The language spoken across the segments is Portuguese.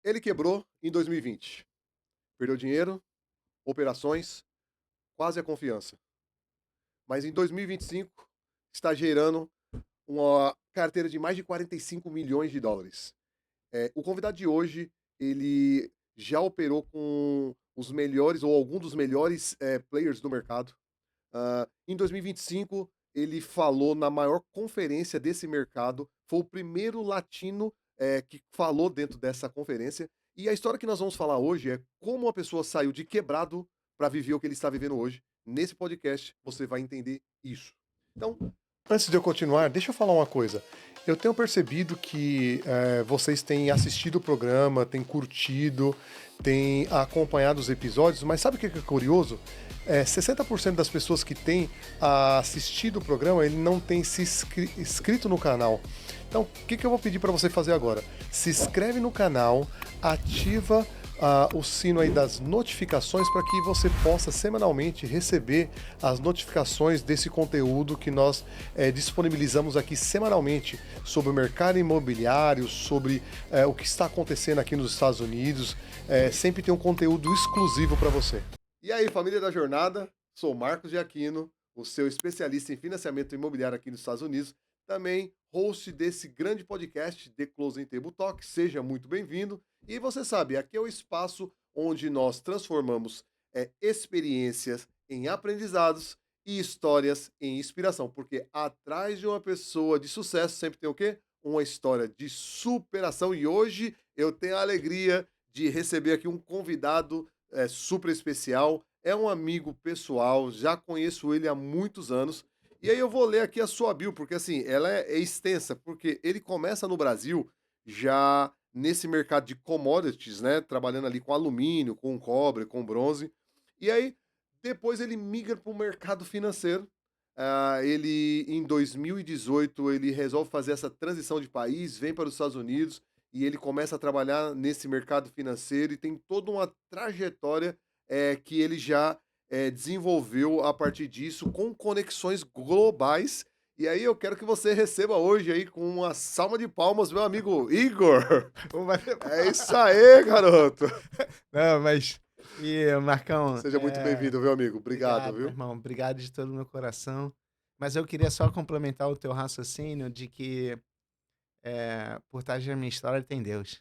Ele quebrou em 2020. Perdeu dinheiro, operações, quase a confiança. Mas em 2025 está gerando uma carteira de mais de 45 milhões de dólares. O convidado de hoje, ele já operou com os melhores ou algum dos melhores players do mercado. Em 2025, ele falou na maior conferência desse mercado. Foi o primeiro latino que falou dentro dessa conferência. E a história que nós vamos falar hoje é como uma pessoa saiu de quebrado para viver o que ele está vivendo hoje. Nesse podcast, você vai entender isso. Então, antes de eu continuar, deixa eu falar uma coisa. Eu tenho percebido que vocês têm assistido o programa, têm curtido, têm acompanhado os episódios, mas sabe o que é curioso? 60% das pessoas que têm assistido o programa, ele não tem se inscrito no canal. Então, o que eu vou pedir para você fazer agora? Se inscreve no canal, ativa o sino aí das notificações para que você possa semanalmente receber as notificações desse conteúdo que nós disponibilizamos aqui semanalmente sobre o mercado imobiliário, sobre o que está acontecendo aqui nos Estados Unidos. Sempre tem um conteúdo exclusivo para você. E aí, família da jornada, sou Marcos de Aquino, o seu especialista em financiamento imobiliário aqui nos Estados Unidos, também host desse grande podcast, The Closing Table Talk. Seja muito bem-vindo. E você sabe, aqui é o espaço onde nós transformamos experiências em aprendizados e histórias em inspiração, porque atrás de uma pessoa de sucesso sempre tem o quê? Uma história de superação. E hoje eu tenho a alegria de receber aqui um convidado super especial. É um amigo pessoal, já conheço ele há muitos anos. E aí eu vou ler aqui a sua bio, porque assim, ela é extensa, porque ele começa no Brasil já nesse mercado de commodities, né, trabalhando ali com alumínio, com cobre, com bronze. E aí depois ele migra para o mercado financeiro. Ele em 2018 ele resolve fazer essa transição de país, vem para os Estados Unidos e ele começa a trabalhar nesse mercado financeiro e tem toda uma trajetória que ele já desenvolveu a partir disso com conexões globais. E aí eu quero que você receba hoje aí com uma salva de palmas meu amigo Igor. Vamos bater É palma. isso aí, garoto. Não, mas Marcão, Seja muito bem-vindo, meu amigo. Obrigado, obrigado, meu viu? irmão, obrigado de todo o meu coração. Mas eu queria só complementar o teu raciocínio de que, por trás da minha história tem Deus.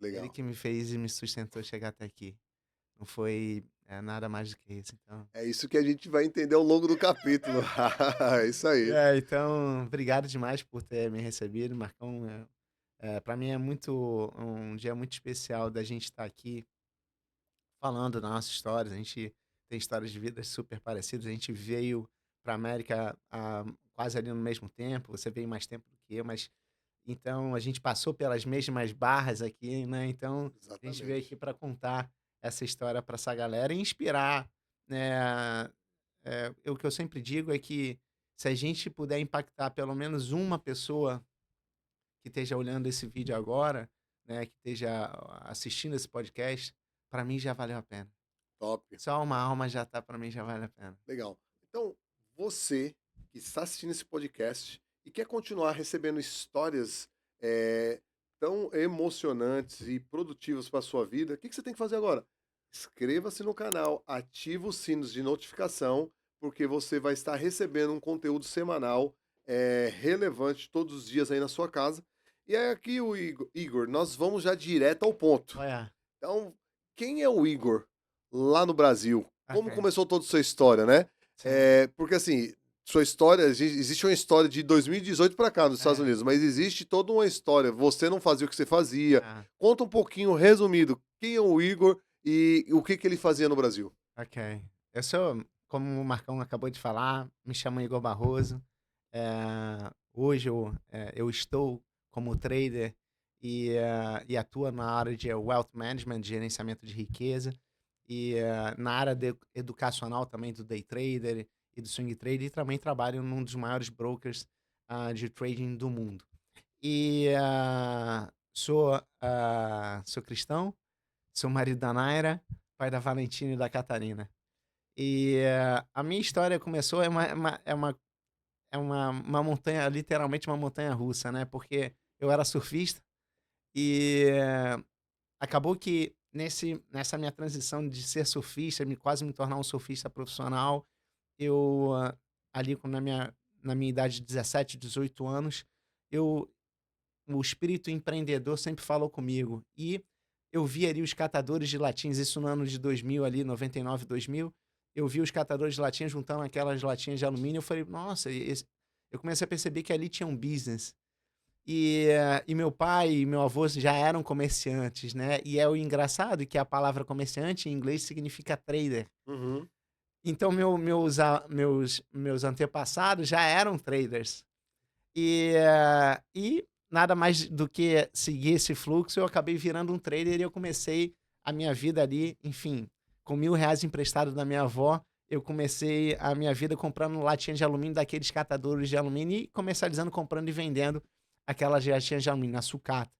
Ele Legal. que me fez e me sustentou chegar até aqui. Não foi, nada mais do que isso, então É isso que a gente vai entender ao longo do capítulo. É isso aí. então, obrigado demais por ter me recebido, Marcão. Pra mim é um dia muito especial da gente estar aqui falando da nossa história. A gente tem histórias de vida super parecidas. A gente veio para a América quase ali no mesmo tempo. Você veio mais tempo do que eu, mas então a gente passou pelas mesmas barras aqui, né? Então a gente veio Exatamente. aqui para contar essa história para essa galera e inspirar, né? O que eu sempre digo é que se a gente puder impactar pelo menos uma pessoa que esteja olhando esse vídeo agora, né, que esteja assistindo esse podcast, para mim já valeu a pena. Top. Só uma alma já tá para mim já vale a pena. Legal. Então, você que está assistindo esse podcast e quer continuar recebendo histórias tão emocionantes e produtivas para a sua vida, o que você tem que fazer agora? Inscreva-se no canal, ative os sinos de notificação, porque você vai estar recebendo um conteúdo semanal relevante todos os dias aí na sua casa. E aí aqui o Igor, nós vamos já direto ao ponto. Olha, Então, quem é o Igor lá no Brasil? Como ok, começou toda a sua história, né? sim. Porque assim, sua história, existe uma história de 2018 para cá nos Estados É, Unidos, mas existe toda uma história. Você não fazia o que você fazia. é, Conta um pouquinho, resumido, quem é o Igor e o que ele fazia no Brasil. ok. Eu sou, como o Marcão acabou de falar, me chamo Igor Barroso. Hoje eu estou como trader e atuo na área de wealth management, de gerenciamento de riqueza, na área educacional também do day trader e do swing trader, e também trabalho num dos maiores brokers de trading do mundo. Sou cristão, sou marido da Naira, pai da Valentina e da Catarina. A minha história começou uma montanha, literalmente uma montanha russa, né? Porque eu era surfista e acabou que nessa minha transição de ser surfista, quase me tornar um surfista profissional, eu, ali na minha idade de 17, 18 anos, eu o espírito empreendedor sempre falou comigo. E eu vi ali os catadores de latinhas, isso no ano de 2000 ali, 99, 2000, eu vi os catadores de latinhas juntando aquelas latinhas de alumínio, eu falei: "Nossa", eu comecei a perceber que ali tinha um business. E meu pai e meu avô já eram comerciantes, né, e é o engraçado que a palavra comerciante em inglês significa trader. Uhum. Então meus antepassados já eram traders. E nada mais do que seguir esse fluxo, eu acabei virando um trader e eu comecei a minha vida ali, enfim, com R$ 1.000 emprestado da minha avó, eu comecei a minha vida comprando latinha de alumínio daqueles catadores de alumínio e comercializando, comprando e vendendo aquelas latinhas de alumínio na sucata.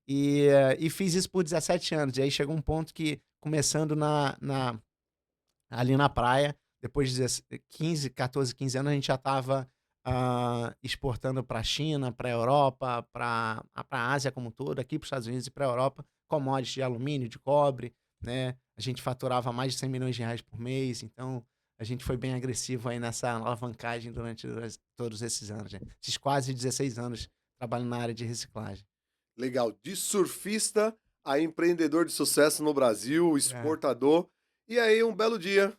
E fiz isso por 17 anos. E aí chegou um ponto que, começando ali na praia, depois de 15, 14, 15 anos, a gente já estava exportando para a China, para a Europa, para a Ásia como um todo, aqui para os Estados Unidos e para a Europa, commodities de alumínio, de cobre, né? A gente faturava mais de R$ 100 milhões por mês, então a gente foi bem agressivo aí nessa alavancagem durante todos esses anos, né? Esses quase 16 anos trabalhando na área de reciclagem. Legal. De surfista a empreendedor de sucesso no Brasil, É. exportador. E aí, um belo dia,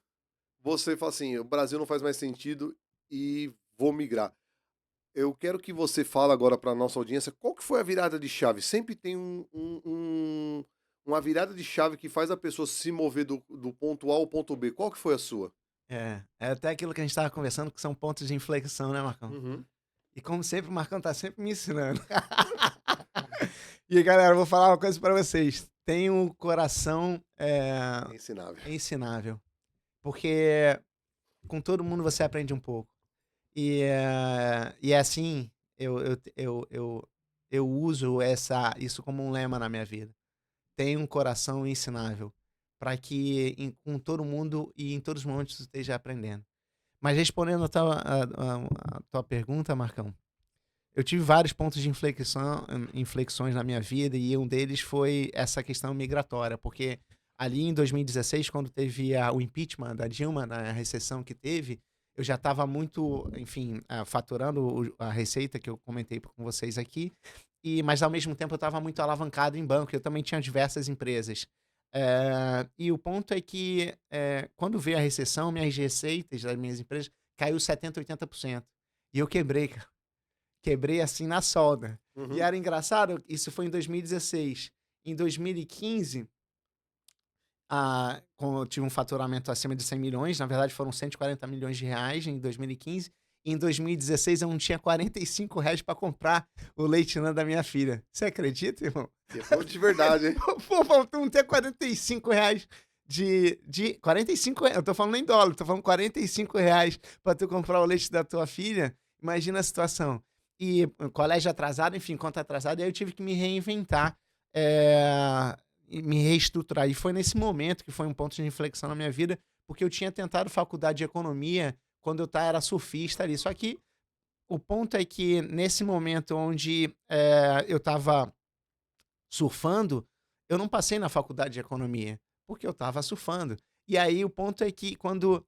você fala assim: o Brasil não faz mais sentido e vou migrar. Eu quero que você fale agora para nossa audiência qual que foi a virada de chave. Sempre tem uma virada de chave que faz a pessoa se mover do ponto A ao ponto B. Qual que foi a sua? É até aquilo que a gente estava conversando, que são pontos de inflexão, né, Marcão? Uhum. E como sempre, o Marcão tá sempre me ensinando. E galera, eu vou falar uma coisa pra vocês. Tem um coração É ensinável. ensinável. Porque com todo mundo você aprende um pouco. E é assim, eu uso isso como um lema na minha vida. Tem um coração ensinável. Para que com todo mundo e em todos os momentos você esteja aprendendo. Mas respondendo a tua pergunta, Marcão, eu tive vários pontos de inflexões na minha vida e um deles foi essa questão migratória, porque ali em 2016, quando teve o impeachment da Dilma, na recessão que teve, eu já estava muito, enfim, faturando a receita que eu comentei com vocês aqui, mas ao mesmo tempo eu estava muito alavancado em banco, eu também tinha diversas empresas. E o ponto é que quando veio a recessão, minhas receitas das minhas empresas caiu 70%, 80%. E eu quebrei, cara. Quebrei assim na solda. E Uhum. era engraçado, isso foi em 2016. Em 2015, eu tive um faturamento acima de 100 milhões, na verdade foram R$ 140 milhões em 2015. Em 2016 eu não tinha R$ 45 para comprar o leite Nã da minha filha. Você acredita, irmão? Quebrou de verdade, hein? Pô, tu não ter R$ 45 de 45, eu tô falando em dólar, tô falando R$ 45 para tu comprar o leite da tua filha. Imagina a situação. E colégio atrasado, enfim, conta atrasada, e aí eu tive que me reinventar, e me reestruturar. E foi nesse momento que foi um ponto de inflexão na minha vida, porque eu tinha tentado faculdade de economia quando era surfista ali. Só que o ponto é que nesse momento onde eu estava surfando, eu não passei na faculdade de economia, porque eu estava surfando. E aí o ponto é que quando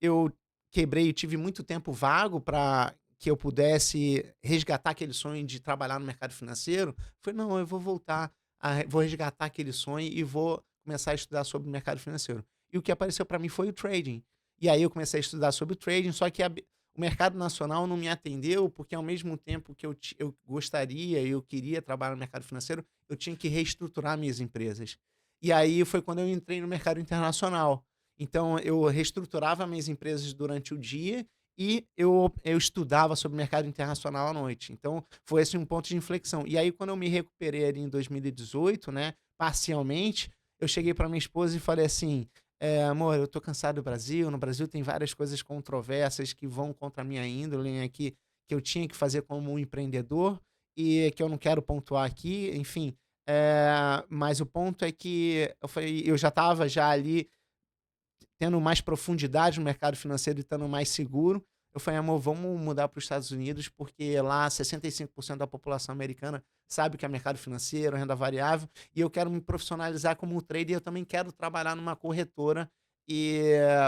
eu quebrei e tive muito tempo vago para que eu pudesse resgatar aquele sonho de trabalhar no mercado financeiro, foi não, eu vou voltar, vou resgatar aquele sonho e vou começar a estudar sobre o mercado financeiro. E o que apareceu para mim foi o trading. E aí eu comecei a estudar sobre o trading, só que o mercado nacional não me atendeu, porque ao mesmo tempo que eu gostaria e eu queria trabalhar no mercado financeiro, eu tinha que reestruturar minhas empresas. E aí foi quando eu entrei no mercado internacional. Então, eu reestruturava minhas empresas durante o dia e eu estudava sobre o mercado internacional à noite. Então, foi esse um ponto de inflexão. E aí, quando eu me recuperei ali em 2018, né, parcialmente, eu cheguei para minha esposa e falei assim: amor, eu tô cansado do Brasil. No Brasil tem várias coisas controversas que vão contra a minha índole, né, que eu tinha que fazer como um empreendedor e que eu não quero pontuar aqui, enfim. Mas o ponto é que eu já estava já ali tendo mais profundidade no mercado financeiro e estando mais seguro. Eu falei, amor, vamos mudar para os Estados Unidos, porque lá 65% da população americana sabe o que é mercado financeiro, renda variável, e eu quero me profissionalizar como trader, e eu também quero trabalhar numa corretora e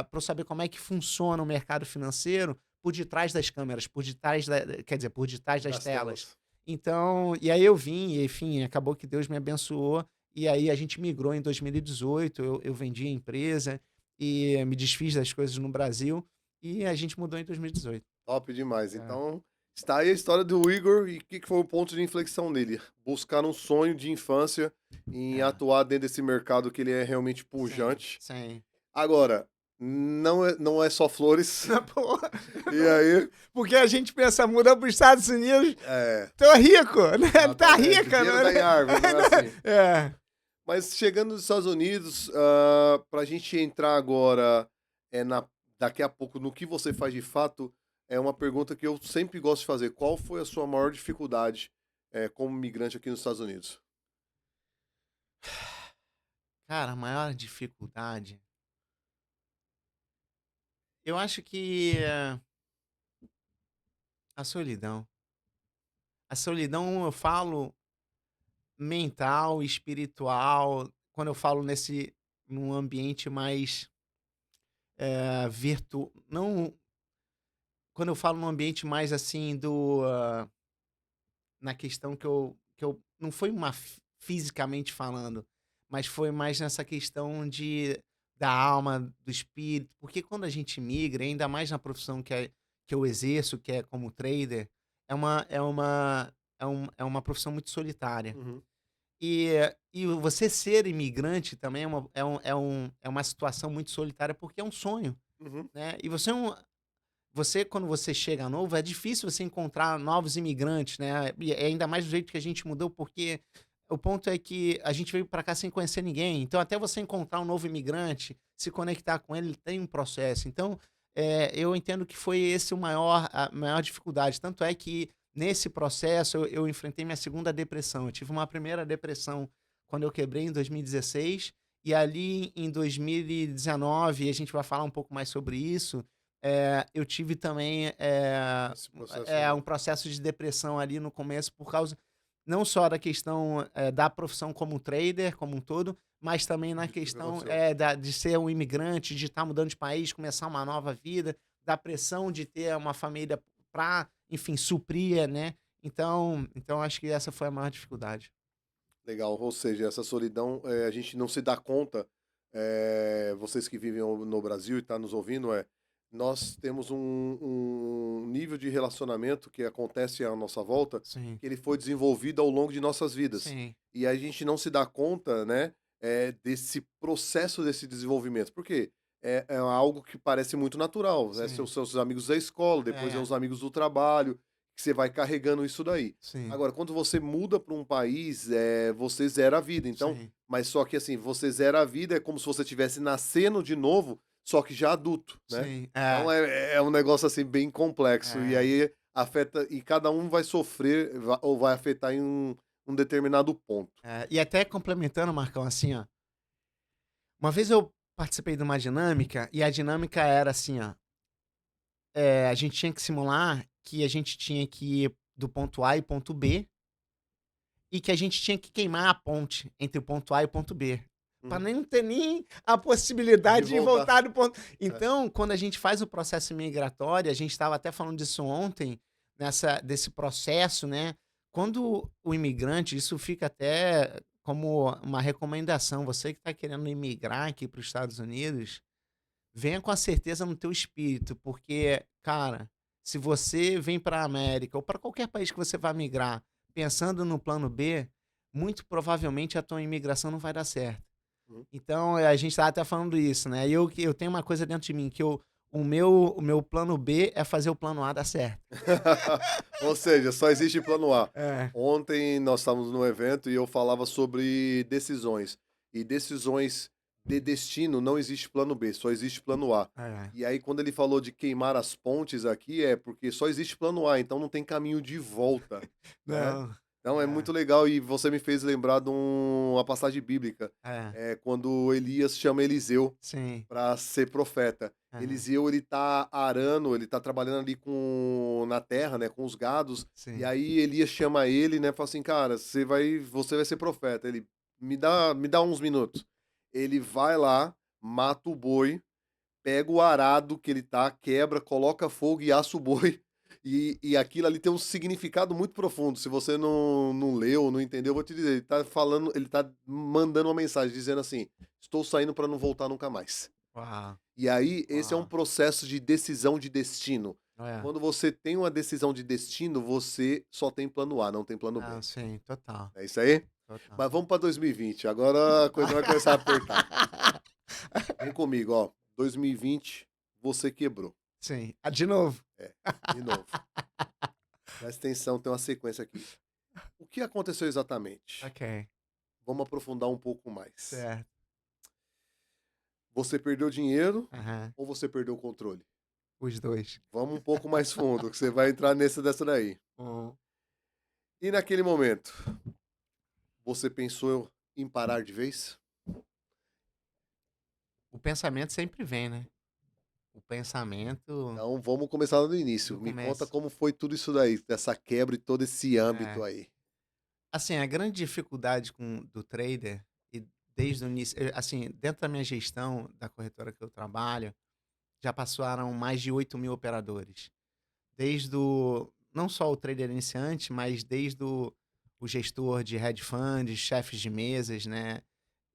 para eu saber como é que funciona o mercado financeiro por detrás das câmeras, por detrás quer dizer, por detrás das Das telas. telas. Então, e aí eu vim, e enfim, acabou que Deus me abençoou, e aí a gente migrou em 2018, eu vendi a empresa e me desfiz das coisas no Brasil, e a gente mudou em 2018. Top demais. É, Então, está aí a história do Igor e o que foi o ponto de inflexão dele. Buscar um sonho de infância em é, atuar dentro desse mercado que ele é realmente sim, pujante. sim. Agora, não é só flores. Pô, E aí, porque a gente pensa, muda para os Estados Unidos, é, tô rico, né? Tá exatamente, o rica, dinheiro né? dá em árvore, não é assim. É, Mas chegando nos Estados Unidos, para a gente entrar agora daqui a pouco no que você faz de fato, é uma pergunta que eu sempre gosto de fazer. Qual foi a sua maior dificuldade como migrante aqui nos Estados Unidos? cara, a maior dificuldade, eu acho que a solidão. A solidão, eu falo mental, espiritual, quando eu falo num ambiente mais não, quando eu falo num ambiente mais assim na questão que eu não foi fisicamente falando, mas foi mais nessa questão da alma, do espírito, porque quando a gente migra, ainda mais na profissão que eu exerço, que é como trader, é uma profissão muito solitária. Uhum, E, e você ser imigrante também é uma situação muito solitária, porque é um sonho, uhum, né? E quando você chega novo, é difícil você encontrar novos imigrantes, né? E ainda mais do jeito que a gente mudou, porque o ponto é que a gente veio para cá sem conhecer ninguém. Então, até você encontrar um novo imigrante, se conectar com ele, tem um processo. Então, eu entendo que foi esse a maior dificuldade. Tanto é que nesse processo eu enfrentei minha segunda depressão. Eu tive uma primeira depressão quando eu quebrei em 2016, e ali em 2019, e a gente vai falar um pouco mais sobre isso, eu tive também esse processo. um processo de depressão ali no começo, por causa não só da questão da profissão como trader, como um todo, mas também na De tudo que questão aconteceu. de ser um imigrante, de estar mudando de país, começar uma nova vida, da pressão de ter uma família para, enfim, suprir, né? Então acho que essa foi a maior dificuldade. Legal, ou seja, essa solidão, a gente não se dá conta, vocês que vivem no Brasil e estão nos ouvindo, nós temos um nível de relacionamento que acontece à nossa volta, Sim, que ele foi desenvolvido ao longo de nossas vidas. sim, E a gente não se dá conta, né, desse processo desse desenvolvimento. Por quê? É algo que parece muito natural, né? sim. Seus amigos da escola, depois é É, os amigos do trabalho, que você vai carregando isso daí. sim, Agora, quando você muda para um país, você zera a vida. Então, sim, mas só que assim, você zera a vida é como se você estivesse nascendo de novo, só que já adulto, né? sim. Então é um negócio assim bem complexo. E É. aí afeta, e cada um vai sofrer ou vai afetar em um determinado ponto. E até complementando, Marcão, assim, ó. Uma vez eu participei de uma dinâmica, e a dinâmica era assim, ó. A gente tinha que simular que a gente tinha que ir do ponto A e ponto B, e que a gente tinha que queimar a ponte entre o ponto A e o ponto B. Para Uhum. nem ter nem a De possibilidade de voltar. voltar do ponto. É. Então, quando a gente faz o processo migratório, a gente estava até falando disso ontem, desse processo, né? Quando o imigrante, isso fica até como uma recomendação, você que está querendo imigrar aqui para os Estados Unidos, venha com a certeza no teu espírito, porque, cara, se você vem para a América ou para qualquer país que você vai migrar pensando no plano B, muito provavelmente a tua imigração não vai dar certo. Uhum. Então, a gente estava até falando isso, né? E eu tenho uma coisa dentro de mim, que o meu plano B é fazer o plano A dar certo. Ou seja, só existe plano A. É. Ontem nós estávamos num evento e eu falava sobre decisões. E decisões de destino não existe plano B, só existe plano A. É. E aí, quando ele falou de queimar as pontes aqui, é porque só existe plano A, então não tem caminho de volta, né? Não. Não, é É, muito legal e você me fez lembrar de uma passagem bíblica, é, quando Elias chama Eliseu sim, para ser profeta. aham, Eliseu, ele tá arando, ele tá trabalhando ali na terra, né, com os gados, e sim. aí Elias chama ele, né, fala assim: "Cara, você vai ser profeta". Ele: "Me dá uns minutos". Ele vai lá, mata o boi, pega o arado que ele tá, quebra, coloca fogo e assa o boi. E aquilo ali tem um significado muito profundo. Se você não leu, não entendeu, eu vou te dizer. Ele tá falando, ele tá mandando uma mensagem dizendo assim: estou saindo para não voltar nunca mais. Uau, E aí, esse é um uau. processo de decisão de destino. É, Quando você tem uma decisão de destino, você só tem plano A, não tem plano não, B. sim, total, É isso aí? total. Mas vamos para 2020. Agora a coisa vai começar a apertar. Vem comigo, ó. 2020, você quebrou. Sim. Ah, de novo. É, de novo. Presta atenção, tem uma sequência aqui. O que aconteceu exatamente? Ok, Vamos aprofundar um pouco mais. certo. Você perdeu dinheiro Aham, ou você perdeu o controle? os dois. Vamos um pouco mais fundo, que você vai entrar nessa dessa daí. Hum. E naquele momento, você pensou em parar de vez? O pensamento sempre vem, né? O pensamento Então vamos começar lá do no início. Me conta começo. como foi tudo isso daí, dessa quebra e todo esse âmbito É. aí. Assim, a grande dificuldade do trader, e desde o início, assim, dentro da minha gestão da corretora que eu trabalho, já passaram mais de 8.000 operadores. Desde não só o trader iniciante, mas desde o gestor de hedge funds, chefes de mesas, né?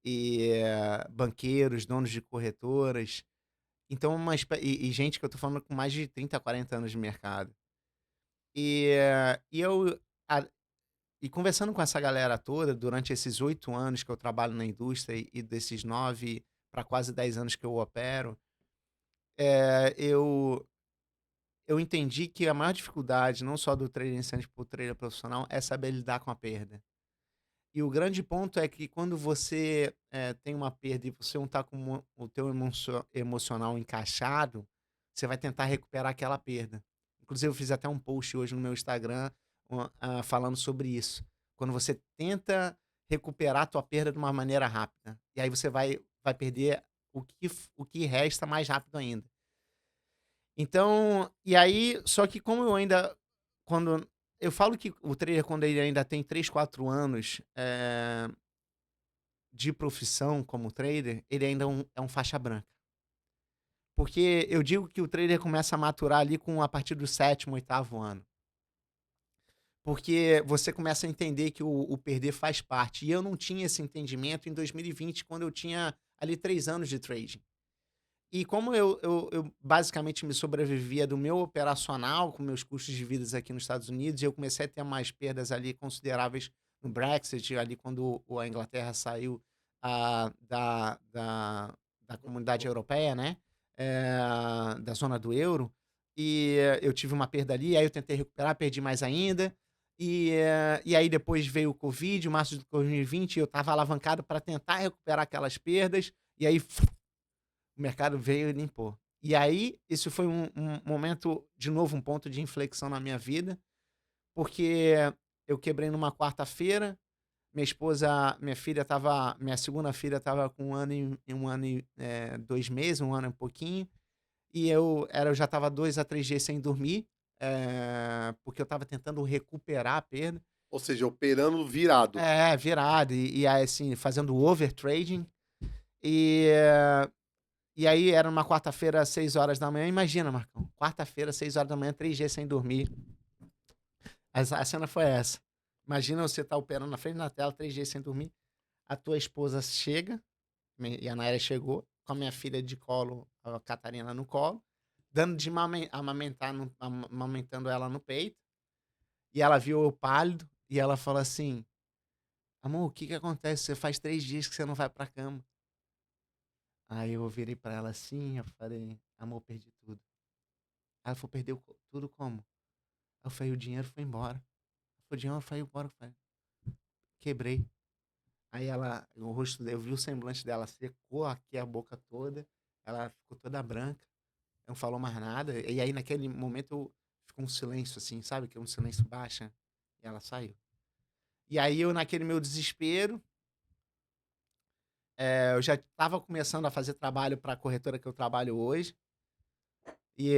E banqueiros, donos de corretoras. Então, e gente que eu tô falando com mais de 30, 40 anos de mercado. E eu, a- e conversando com essa galera toda, durante esses 8 anos que eu trabalho na indústria e desses 9 para quase 10 anos que eu opero, eu entendi que a maior dificuldade, não só do trader iniciante para o trader profissional, é saber lidar com a perda. E o grande ponto é que quando você tem uma perda e você não está com o teu emocional encaixado, você vai tentar recuperar aquela perda. Inclusive, eu fiz até um post hoje no meu Instagram falando sobre isso. Quando você tenta recuperar a tua perda de uma maneira rápida, e aí você vai perder o que resta mais rápido ainda. Então, e aí, só que como eu ainda, quando eu falo que o trader, quando ele ainda tem 3 4 anos, de profissão como trader, ele ainda é um faixa branca. Porque eu digo que o trader começa a maturar ali a partir do sétimo, oitavo ano. Porque você começa a entender que o perder faz parte. E eu não tinha esse entendimento em 2020, quando eu tinha ali 3 anos de trading. E como eu basicamente me sobrevivia do meu operacional, com meus custos de vida aqui nos Estados Unidos, e eu comecei a ter mais perdas ali consideráveis no Brexit, ali quando a Inglaterra saiu da comunidade europeia, né? Da zona do euro. E eu tive uma perda ali, aí eu tentei recuperar, perdi mais ainda. E aí depois veio o Covid, março de 2020, eu estava alavancado para tentar recuperar aquelas perdas. E aí o mercado veio e limpou. E aí, isso foi um momento, de novo, um ponto de inflexão na minha vida, porque eu quebrei numa quarta-feira, minha segunda filha estava com 2 meses, 1 ano e um pouquinho, e eu já estava 2 a 3 dias sem dormir, porque eu estava tentando recuperar a perda. Ou seja, operando virado. É, virado, e aí, assim, fazendo overtrading, e E aí era numa quarta-feira, às 6 horas da manhã. Imagina, Marcão. Quarta-feira, 6 horas da manhã, 3 dias sem dormir. A cena foi essa. Imagina você estar operando na frente da tela, 3 dias sem dormir. A tua esposa chega, e a Naira chegou, com a minha filha de colo, a Catarina no colo, dando de amamentar, amamentando ela no peito. E ela viu eu pálido, e ela falou assim: Amor, o que que acontece? Você faz 3 dias que você não vai pra cama. Aí eu virei pra ela assim, eu falei: Amor, perdi tudo. Ela falou: Perdeu tudo como? Eu falei: O dinheiro foi embora. O dinheiro foi embora. Eu falei: Quebrei. Aí o rosto, eu vi o semblante dela, secou aqui a boca toda. Ela ficou toda branca. Não falou mais nada. E aí, naquele momento, ficou um silêncio assim, sabe? Que um silêncio baixa. E ela saiu. E aí eu, naquele meu desespero, eu já estava começando a fazer trabalho para a corretora que eu trabalho hoje. E,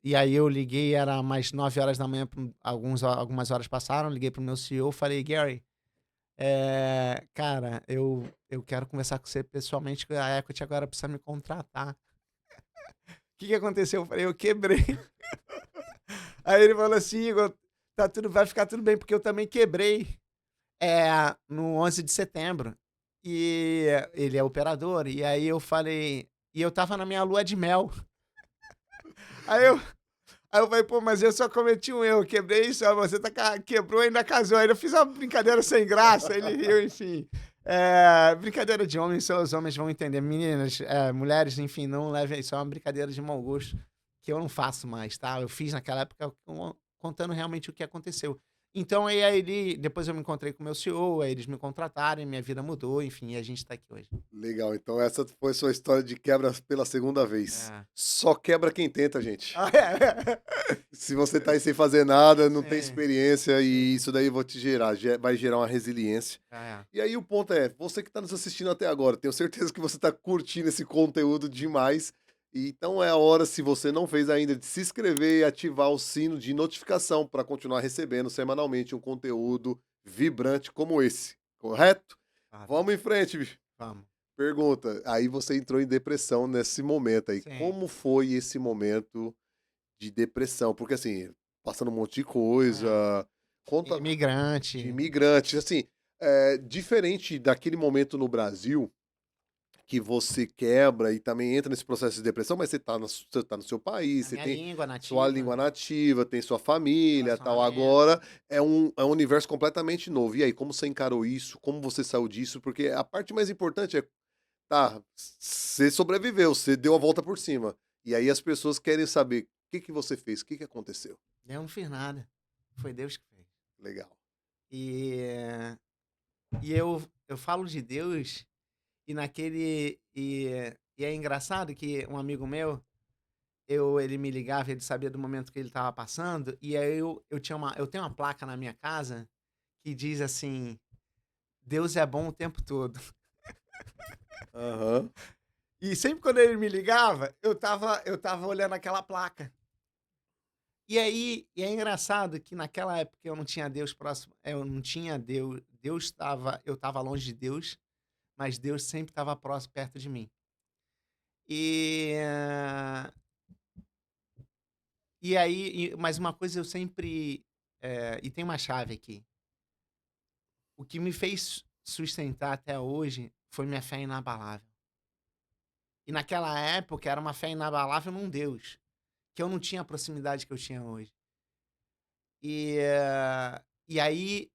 e aí eu liguei, era mais 9 horas da manhã, algumas horas passaram, liguei pro meu CEO, falei, Gary, cara, eu quero conversar com você pessoalmente, que a Equity agora precisa me contratar. O que aconteceu? Eu falei, eu quebrei. Aí ele falou assim, Igor, vai ficar tudo bem, porque eu também quebrei no 11 de setembro. E ele é operador, e aí eu falei, e eu tava na minha lua de mel. Aí eu, Aí eu falei, pô, mas eu só cometi um erro, quebrei isso, você quebrou e ainda casou. Aí eu fiz uma brincadeira sem graça, ele riu, enfim. Brincadeira de homens, só os homens vão entender. Meninas, mulheres, enfim, não levem isso, é uma brincadeira de mau gosto que eu não faço mais, tá? Eu fiz naquela época contando realmente o que aconteceu. Então, aí depois eu me encontrei com o meu CEO, aí eles me contrataram, e minha vida mudou, enfim, e a gente tá aqui hoje. Legal, então essa foi sua história de quebra pela segunda vez. É. Só quebra quem tenta, gente. Ah, é. Se você tá aí sem fazer nada, não tem Sim. experiência, e isso daí vai gerar uma resiliência. É. E aí o ponto é, você que tá nos assistindo até agora, tenho certeza que você tá curtindo esse conteúdo demais. Então é a hora, se você não fez ainda, de se inscrever e ativar o sino de notificação para continuar recebendo semanalmente um conteúdo vibrante como esse, correto? Ah, Vamos em frente, bicho. vamos. Pergunta, aí você entrou em depressão nesse momento aí. Sim. Como foi esse momento de depressão? Porque assim, passando um monte de coisa, conta de Imigrante. imigrante, assim, diferente daquele momento no Brasil que você quebra e também entra nesse processo de depressão, mas você tá no seu país, A você minha tem língua nativa. sua língua nativa, tem sua família, tal. Relacionamento. Agora é um universo completamente novo. E aí, como você encarou isso? Como você saiu disso? Porque a parte mais importante é, tá, você sobreviveu, você deu a volta por cima. E aí as pessoas querem saber o que que você fez, o que que aconteceu. Eu não fiz nada. Foi Deus que fez. Legal. E eu falo de Deus e naquele. E é engraçado que um amigo meu, ele me ligava, ele sabia do momento que ele estava passando, e aí eu tenho uma placa na minha casa que diz assim: Deus é bom o tempo todo. Aham. E sempre quando ele me ligava, eu tava olhando aquela placa. E aí, é engraçado que naquela época eu não tinha Deus próximo, eu não tinha Deus, eu estava longe de Deus, mas Deus sempre estava próximo, perto de mim. E, mas uma coisa eu sempre, e tem uma chave aqui, o que me fez sustentar até hoje foi minha fé inabalável. E naquela época era uma fé inabalável num Deus, que eu não tinha a proximidade que eu tinha hoje. E aí,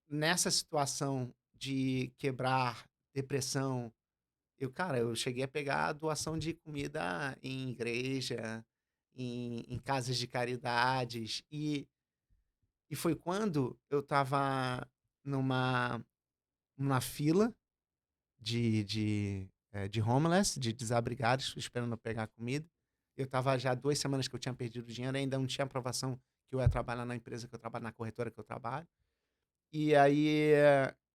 nessa situação de quebrar, depressão, eu cheguei a pegar doação de comida em igreja, em casas de caridades, e foi quando eu estava numa fila de homeless, de desabrigados, esperando pegar comida. Eu estava já 2 semanas que eu tinha perdido dinheiro, ainda não tinha aprovação que eu ia trabalhar na empresa que eu trabalho, na corretora que eu trabalho. E aí,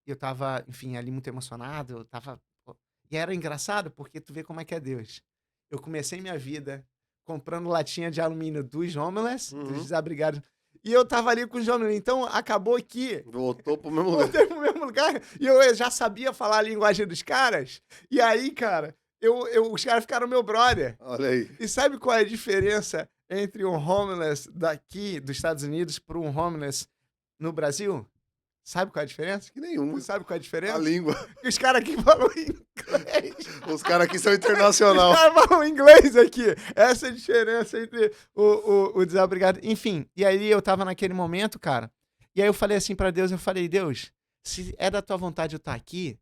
eu estava, enfim, ali muito emocionado, eu estava pô, e era engraçado, porque tu vê como é que é Deus. Eu comecei minha vida comprando latinha de alumínio dos homeless, dos Uhum. desabrigados, e eu estava ali com os homeless, então acabou que Voltou pro mesmo lugar. voltei pro mesmo lugar, e eu já sabia falar a linguagem dos caras, e aí, cara, os caras ficaram meu brother. Olha aí. E sabe qual é a diferença entre um homeless daqui, dos Estados Unidos, para um homeless no Brasil? Sabe qual é a diferença? Que nenhuma. Tu sabe qual é a A diferença? língua. Que os caras aqui falam inglês. Os caras aqui são Os internacional. caras falam inglês aqui. Essa é a diferença entre o desabrigado. Enfim, e aí eu tava naquele momento, cara. E aí eu falei assim pra Deus, eu falei, Deus, se é da tua vontade eu estar aqui,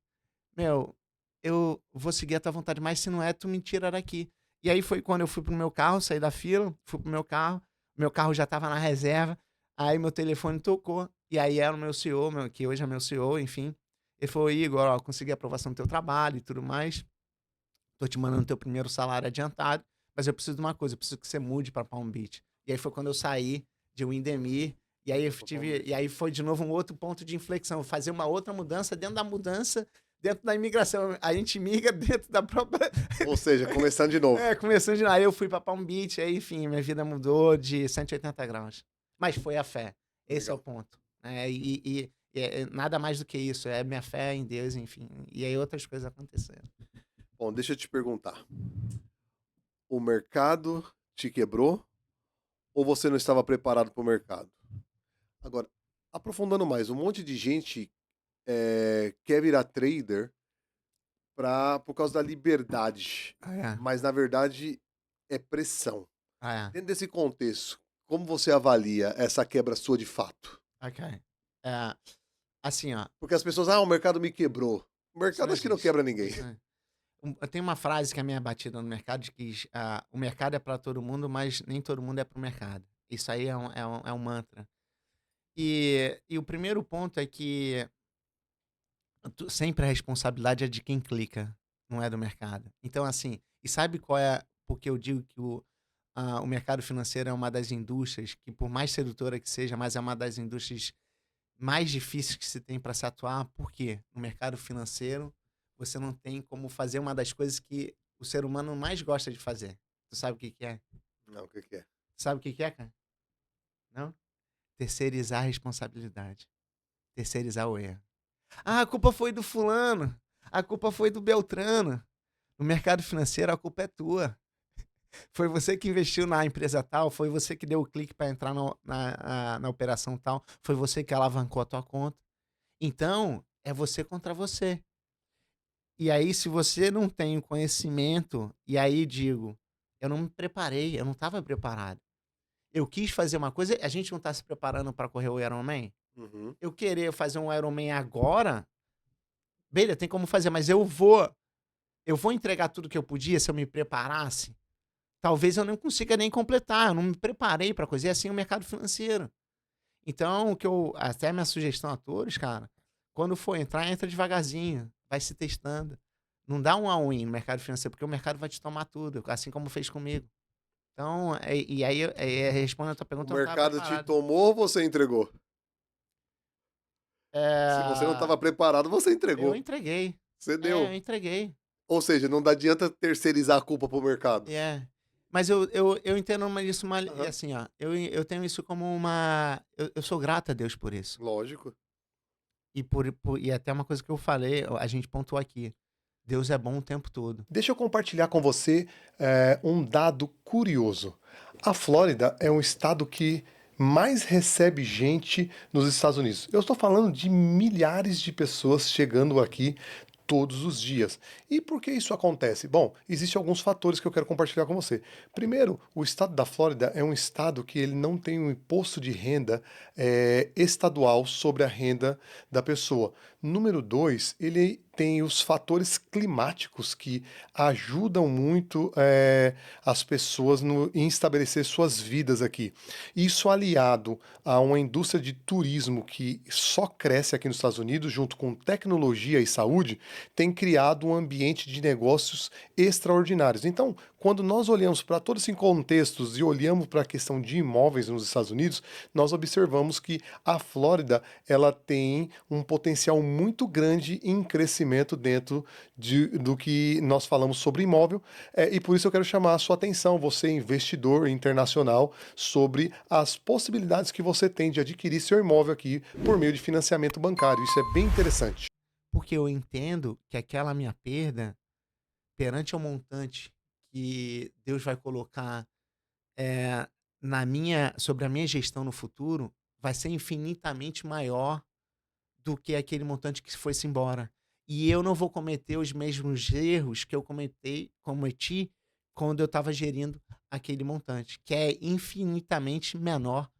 meu, eu vou seguir a tua vontade, mas se não é, tu me tira daqui. E aí foi quando eu fui pro meu carro, saí da fila, fui pro meu carro já tava na reserva, aí meu telefone tocou, e aí era o meu CEO, que hoje é meu CEO, enfim. Ele falou, Igor, ó, consegui a aprovação do teu trabalho e tudo mais, tô te mandando teu primeiro salário adiantado, mas eu preciso de uma coisa, eu preciso que você mude para Palm Beach. E aí foi quando eu saí de Windermere, E aí Totalmente. e aí foi de novo um outro ponto de inflexão, fazer uma outra mudança dentro da imigração. A gente migra dentro da própria. Ou seja, começando de novo. Começando de lá. Aí eu fui pra Palm Beach, aí, enfim, minha vida mudou de 180 graus. Mas foi a fé. Esse é o Legal. ponto. Nada mais do que isso. É minha fé em Deus, enfim. E aí outras coisas aconteceram. Bom, deixa eu te perguntar. O mercado te quebrou ou você não estava preparado para o mercado? Agora, aprofundando mais, um monte de gente quer virar trader por causa da liberdade, Ah, é. mas na verdade é pressão. Ah, é. Dentro desse contexto, como você avalia essa quebra sua de fato? Ok. É, assim, ó. Porque as pessoas, o mercado me quebrou. O Isso não mercado acho que não existe. quebra ninguém. Isso não... Tem uma frase que é minha batida no mercado que diz: o mercado é para todo mundo, mas nem todo mundo é para o mercado. Isso aí é um mantra. E o primeiro ponto é que sempre a responsabilidade é de quem clica, não é do mercado. Então, assim, e sabe qual é? Porque eu digo que o mercado financeiro é uma das indústrias que, por mais sedutora que seja, mas é uma das indústrias mais difíceis que se tem para se atuar. Por quê? No mercado financeiro, você não tem como fazer uma das coisas que o ser humano mais gosta de fazer. Tu sabe o que que é? Não, o que que é? Tu sabe o que que é, cara? Não? Terceirizar a responsabilidade. Terceirizar o erro. Ah, a culpa foi do fulano. A culpa foi do Beltrano. No mercado financeiro, a culpa é tua. Foi você que investiu na empresa tal, foi você que deu o clique para entrar na operação tal, foi você que alavancou a tua conta. Então, é você contra você. E aí, se você não tem o conhecimento, e aí digo, eu não me preparei, eu não estava preparado. Eu quis fazer uma coisa, a gente não está se preparando para correr o Ironman? Uhum. Eu querer fazer um Ironman agora, beleza, tem como fazer, mas eu vou entregar tudo que eu podia se eu me preparasse? Talvez eu não consiga nem completar, eu não me preparei para coisa. E assim é o mercado financeiro. Então, até minha sugestão a todos, cara, quando for entrar, entra devagarzinho, vai se testando. Não dá um all-in no mercado financeiro, porque o mercado vai te tomar tudo, assim como fez comigo. Então, e aí, respondendo a tua O pergunta, eu não estava mercado te preparado. tomou ou você entregou? Se você não É, estava preparado, você eu entregou. entreguei. Você Eu deu. entreguei. Ou seja, não dá adianta terceirizar a culpa pro mercado. É. Mas eu entendo isso Aham. assim, ó. Eu tenho isso como uma. Eu sou grato a Deus por isso. Lógico. E até uma coisa que eu falei, a gente pontuou aqui. Deus é bom o tempo todo. Deixa eu compartilhar com você um dado curioso. A Flórida é um estado que mais recebe gente nos Estados Unidos. Eu estou falando de milhares de pessoas chegando aqui todos os dias. E por que isso acontece? Bom, existem alguns fatores que eu quero compartilhar com você. Primeiro, o estado da Flórida é um estado que ele não tem um imposto de renda estadual sobre a renda da pessoa. Número dois, ele tem os fatores climáticos que ajudam muito as pessoas em estabelecer suas vidas aqui. Isso aliado a uma indústria de turismo que só cresce aqui nos Estados Unidos, junto com tecnologia e saúde, tem criado um ambiente de negócios extraordinários. Então, quando nós olhamos para todos esses contextos e olhamos para a questão de imóveis nos Estados Unidos, nós observamos que a Flórida ela tem um potencial muito grande em crescimento dentro do que nós falamos sobre imóvel, e por isso eu quero chamar a sua atenção, você investidor internacional, sobre as possibilidades que você tem de adquirir seu imóvel aqui por meio de financiamento bancário. Isso é bem interessante. Porque eu entendo que aquela minha perda, perante ao montante que Deus vai colocar eh, sobre a minha gestão no futuro, vai ser infinitamente maior do que aquele montante que foi-se embora. E eu não vou cometer os mesmos erros que eu cometi quando eu estava gerindo aquele montante, que é infinitamente menor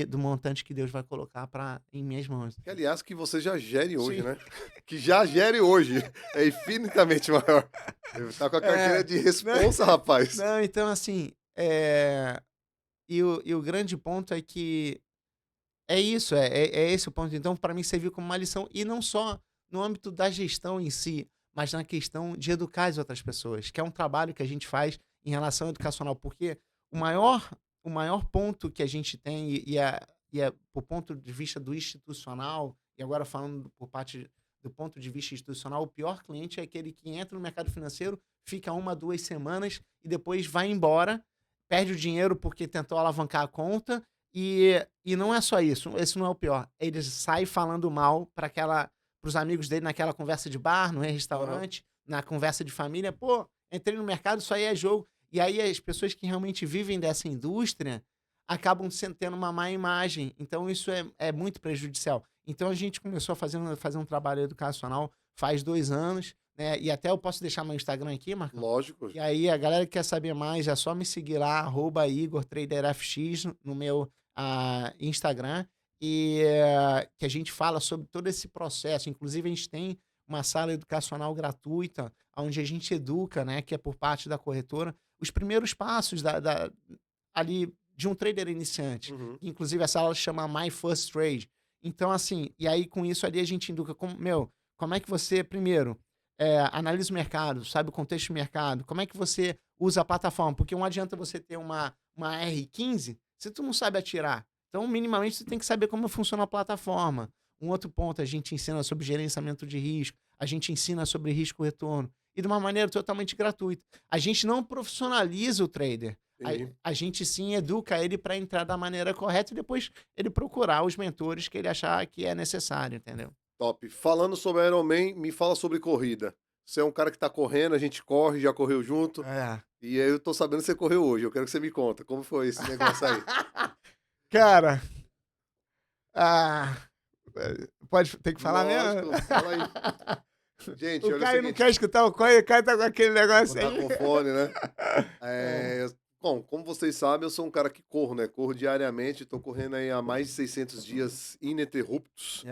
do montante que Deus vai colocar em minhas mãos. Que, aliás, que você já gere hoje, Sim. né? Que já gere hoje. É infinitamente maior. Tá com a carteira É, de né? responsa, rapaz. Não, então assim, e o grande ponto é que é isso, é esse o ponto. Então, para mim, serviu como uma lição, e não só no âmbito da gestão em si, mas na questão de educar as outras pessoas, que é um trabalho que a gente faz em relação ao educacional, porque o maior ponto que a gente tem, por ponto de vista do institucional, e agora falando por parte do ponto de vista institucional, o pior cliente é aquele que entra no mercado financeiro, fica 1, 2 semanas e depois vai embora, perde o dinheiro porque tentou alavancar a conta e não é só isso, esse não é o pior. Ele sai falando mal para os amigos dele naquela conversa de bar, no restaurante, na conversa de família. Pô, entrei no mercado, isso aí é jogo. E aí as pessoas que realmente vivem dessa indústria acabam tendo uma má imagem. Então isso é muito prejudicial. Então a gente começou a fazer um trabalho educacional faz 2 anos, né? E até eu posso deixar meu Instagram aqui, Marcão? Lógico. E aí a galera que quer saber mais, é só me seguir lá, @IgorTraderFX no meu Instagram. E que a gente fala sobre todo esse processo. Inclusive a gente tem uma sala educacional gratuita, onde a gente educa, né, que é por parte da corretora, os primeiros passos ali de um trader iniciante. Uhum. Inclusive, a sala chama My First Trade. Então, assim, e aí com isso ali a gente educa como é que você, primeiro, analisa o mercado, sabe o contexto do mercado, como é que você usa a plataforma, porque não adianta você ter uma R15 se tu não sabe atirar. Então, minimamente, você tem que saber como funciona a plataforma. Um outro ponto, a gente ensina sobre gerenciamento de risco, a gente ensina sobre risco-retorno, e de uma maneira totalmente gratuita. A gente não profissionaliza o trader, a gente sim educa ele para entrar da maneira correta e depois ele procurar os mentores que ele achar que é necessário, entendeu? Top. Falando sobre Ironman, me fala sobre corrida. Você é um cara que tá correndo, a gente corre, já correu junto. E aí eu tô sabendo que você correu hoje. Eu quero que você me conta. Como foi esse negócio aí? Cara, tem que falar Lógico, mesmo? fala aí. Gente, O olha Caio o não seguinte. quer escutar o Caio tá com aquele negócio Tá aí. com fone, né? Bom, como vocês sabem, eu sou um cara que corro, né? Corro diariamente, tô correndo aí há mais de 600 dias ininterruptos.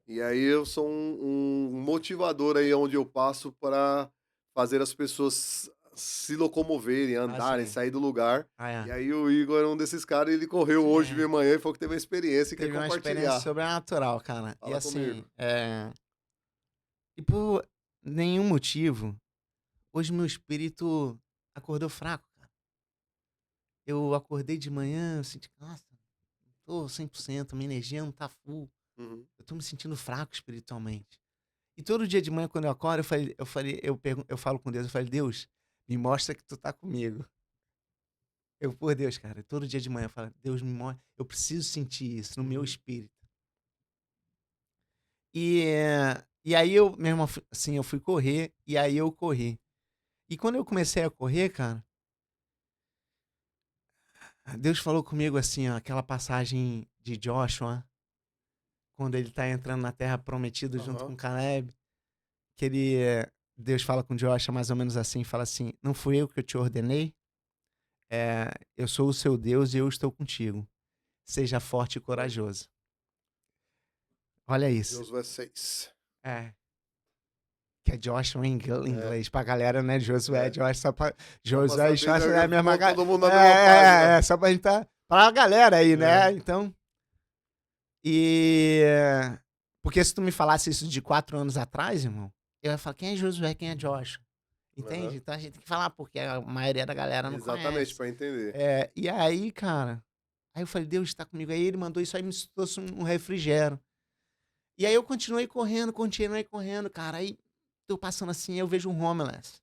E aí eu sou um motivador aí onde eu passo para fazer as pessoas se locomoverem, andarem, sim. sair do lugar. É. E aí o Igor é um desses caras, ele correu hoje de manhã e falou que teve uma experiência e quer Teve uma compartilhar. experiência sobrenatural, cara. Fala E assim, comigo. e por nenhum motivo, hoje meu espírito acordou fraco, cara. Eu acordei de manhã, eu senti, nossa, tô 100%, minha energia não tá full. Uhum. Eu tô me sentindo fraco espiritualmente. E todo dia de manhã, quando eu acordo, eu falo com Deus, eu falo, Deus, me mostra que tu tá comigo. Por Deus, cara, todo dia de manhã eu falo, Deus, me mostra, eu preciso sentir isso no meu espírito. E aí eu, mesmo assim, eu fui correr, e aí eu corri. E quando eu comecei a correr, cara, Deus falou comigo assim, ó, aquela passagem de Joshua, quando ele tá entrando na Terra Prometida junto com Caleb, que Deus fala com Joshua mais ou menos assim, fala assim, não fui eu que te ordenei? Eu sou o seu Deus e eu estou contigo. Seja forte e corajoso. Olha isso. Josué 6. Que é Joshua em inglês. Pra galera, né? Josué, Joshua, só pra... Josué e Joshua é a mesma galera. Todo mundo na mesma página. Só pra gente tá... Pra galera aí, né? Então... Porque se tu me falasse isso de 4 anos atrás, irmão, eu ia falar, quem é Josué, quem é Joshua? Entende? Então a gente tem que falar, porque a maioria da galera não conhece. Exatamente, pra entender. E aí, cara... Aí eu falei, Deus está comigo. Aí ele mandou isso, aí me trouxe um refrigério. E aí eu continuei correndo, cara. Aí tô passando assim, eu vejo um homeless.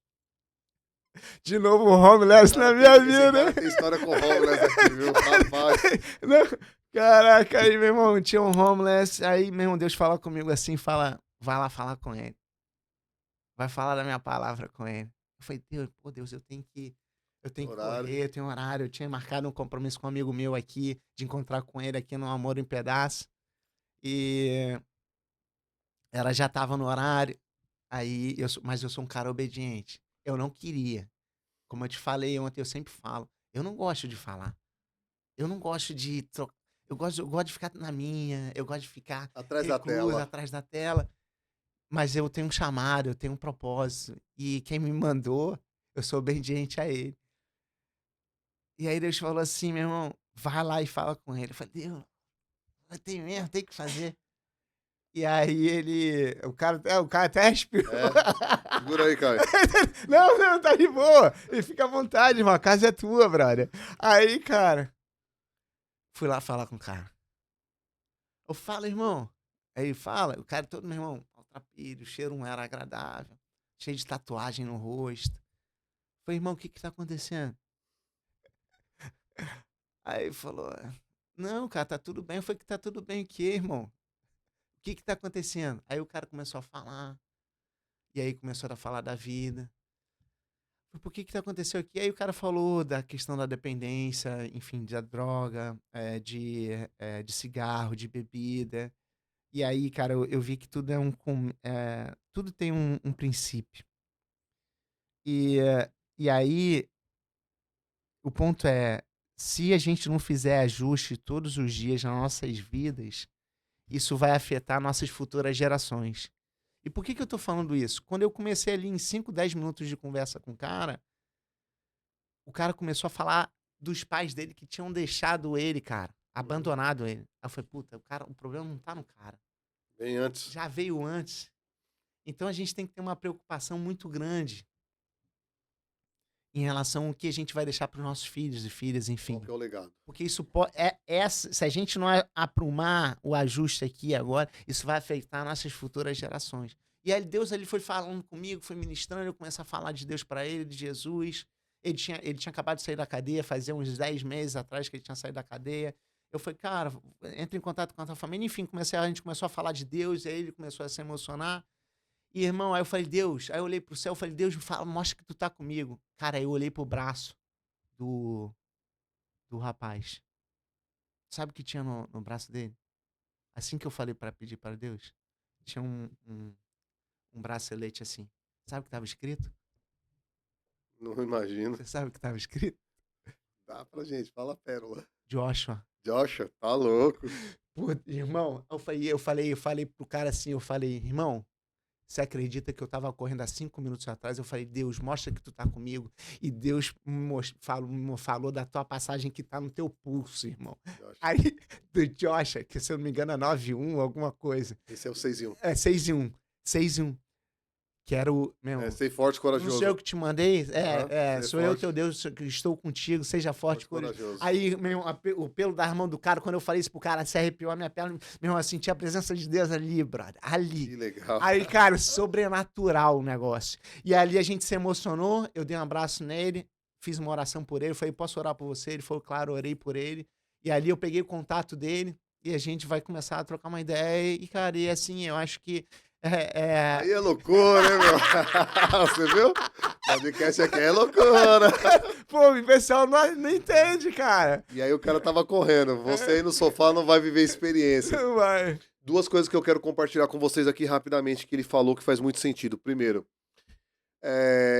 De novo um homeless na minha vida. Tem história com homeless aqui, viu? Rapaz. Caraca, aí, meu irmão, tinha um homeless. Aí, meu irmão, Deus fala comigo assim, vai lá falar com ele. Vai falar da minha palavra com ele. Eu falei, Deus, eu tenho que correr, eu tenho horário. Eu tinha marcado um compromisso com um amigo meu aqui, de encontrar com ele aqui no Amor em Pedaço. E ela já tava no horário. Aí, mas eu sou um cara obediente. Eu não queria. Como eu te falei ontem, eu sempre falo. Eu não gosto de falar. Eu não gosto de trocar. Eu gosto de ficar na minha. Eu gosto de ficar atrás da tela. Mas eu tenho um chamado, eu tenho um propósito. E quem me mandou, eu sou obediente a ele. E aí Deus falou assim, meu irmão, vai lá e fala com ele. Eu falei, Deus, tem que fazer. E aí o cara até respirou. Segura aí, Caio. Não, tá de boa. E fica à vontade, irmão. A casa é tua, brother. Aí, cara, fui lá falar com o cara. Eu falo, irmão. Aí ele fala, o cara todo, meu irmão, maltrapilho, o cheiro não era agradável, cheio de tatuagem no rosto. Eu falei, irmão, o que que tá acontecendo? Aí ele falou, não, cara, tá tudo bem. Eu falei que tá tudo bem o quê, irmão? O que que tá acontecendo? Aí o cara começou a falar, e aí começou a falar da vida. Falei, por que que aconteceu aqui? Aí o cara falou da questão da dependência, enfim, da droga, de cigarro, de bebida. E aí, cara, eu vi que tudo tudo tem um princípio. E, e aí, o ponto é, se a gente não fizer ajuste todos os dias nas nossas vidas, isso vai afetar nossas futuras gerações. E por que que eu tô falando isso? Quando eu comecei ali em 5, 10 minutos de conversa com o cara começou a falar dos pais dele que tinham deixado ele, cara, abandonado ele. Aí eu falei, puta, o problema não tá no cara. Bem antes. Já veio antes. Então a gente tem que ter uma preocupação muito grande em relação ao que a gente vai deixar para os nossos filhos e filhas, Qual enfim. que é o legado? Porque isso se a gente não aprumar o ajuste aqui agora, isso vai afetar nossas futuras gerações. E aí Deus ali foi falando comigo, foi ministrando, eu comecei a falar de Deus para ele, de Jesus. Ele tinha acabado de sair da cadeia, fazia uns 10 meses atrás que ele tinha saído da cadeia. Eu falei, cara, entra em contato com a tua família. Enfim, a gente começou a falar de Deus, e aí ele começou a se emocionar. E, irmão, aí eu falei, Deus, aí eu olhei pro céu, eu falei, Deus, me fala, mostra que tu tá comigo. Cara, aí eu olhei pro braço do, do rapaz. Sabe o que tinha no braço dele? Assim que eu falei pra pedir para Deus, tinha um bracelete assim. Sabe o que tava escrito? Não imagino. Você sabe o que tava escrito? Dá pra gente, fala a pérola. Joshua. Joshua, tá louco. Puta, irmão, eu falei pro cara assim, eu falei, irmão, você acredita que eu tava correndo há 5 minutos atrás? Eu falei, Deus, mostra que tu tá comigo. E Deus falou da tua passagem que tá no teu pulso, irmão. Joshua. Aí, do Joshua, que se eu não me engano é 9-1, alguma coisa. Esse é o 6 em 1. É 6-1. 6-1. Que era o. Meu, É, sei forte e não corajoso. sou eu que te mandei? Aham, Sou ser eu, forte. teu Deus, que estou contigo, seja forte e corajoso. Corajoso. Aí, meu, o pelo da mão do cara, quando eu falei isso pro cara, se arrepiou a minha perna, meu, eu senti a presença de Deus ali, brother. Ali. Que legal. Aí, cara, sobrenatural o negócio. E ali a gente se emocionou, eu dei um abraço nele, fiz uma oração por ele, falei, posso orar por você? Ele falou, claro, orei por ele. E ali eu peguei o contato dele e a gente vai começar a trocar uma ideia. E, cara, e assim, eu acho que Aí é loucura, né, meu? Você viu? O podcast aqui é loucura. Pô, o pessoal não entende, cara. E aí o cara tava correndo. Você aí no sofá não vai viver a experiência. Não vai. 2 coisas que eu quero compartilhar com vocês aqui rapidamente, que ele falou que faz muito sentido. Primeiro,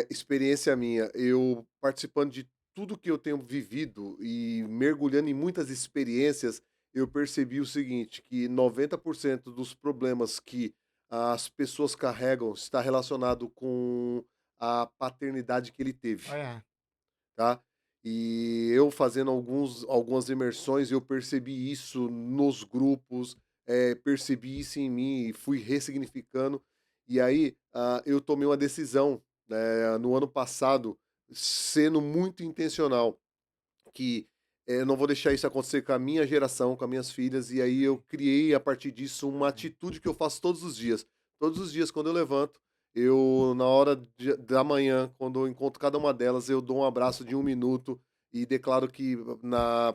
experiência minha. Eu participando de tudo que eu tenho vivido e mergulhando em muitas experiências, eu percebi o seguinte, que 90% dos problemas que as pessoas carregam está relacionado com a paternidade que ele teve, Olha, tá? E eu fazendo algumas imersões, eu percebi isso nos grupos, percebi isso em mim e fui ressignificando. E aí, eu tomei uma decisão, né, no ano passado, sendo muito intencional, que eu não vou deixar isso acontecer com a minha geração, com as minhas filhas, e aí eu criei a partir disso uma atitude que eu faço todos os dias. Todos os dias, quando eu levanto, na hora da manhã, quando eu encontro cada uma delas, eu dou um abraço de 1 minuto e declaro que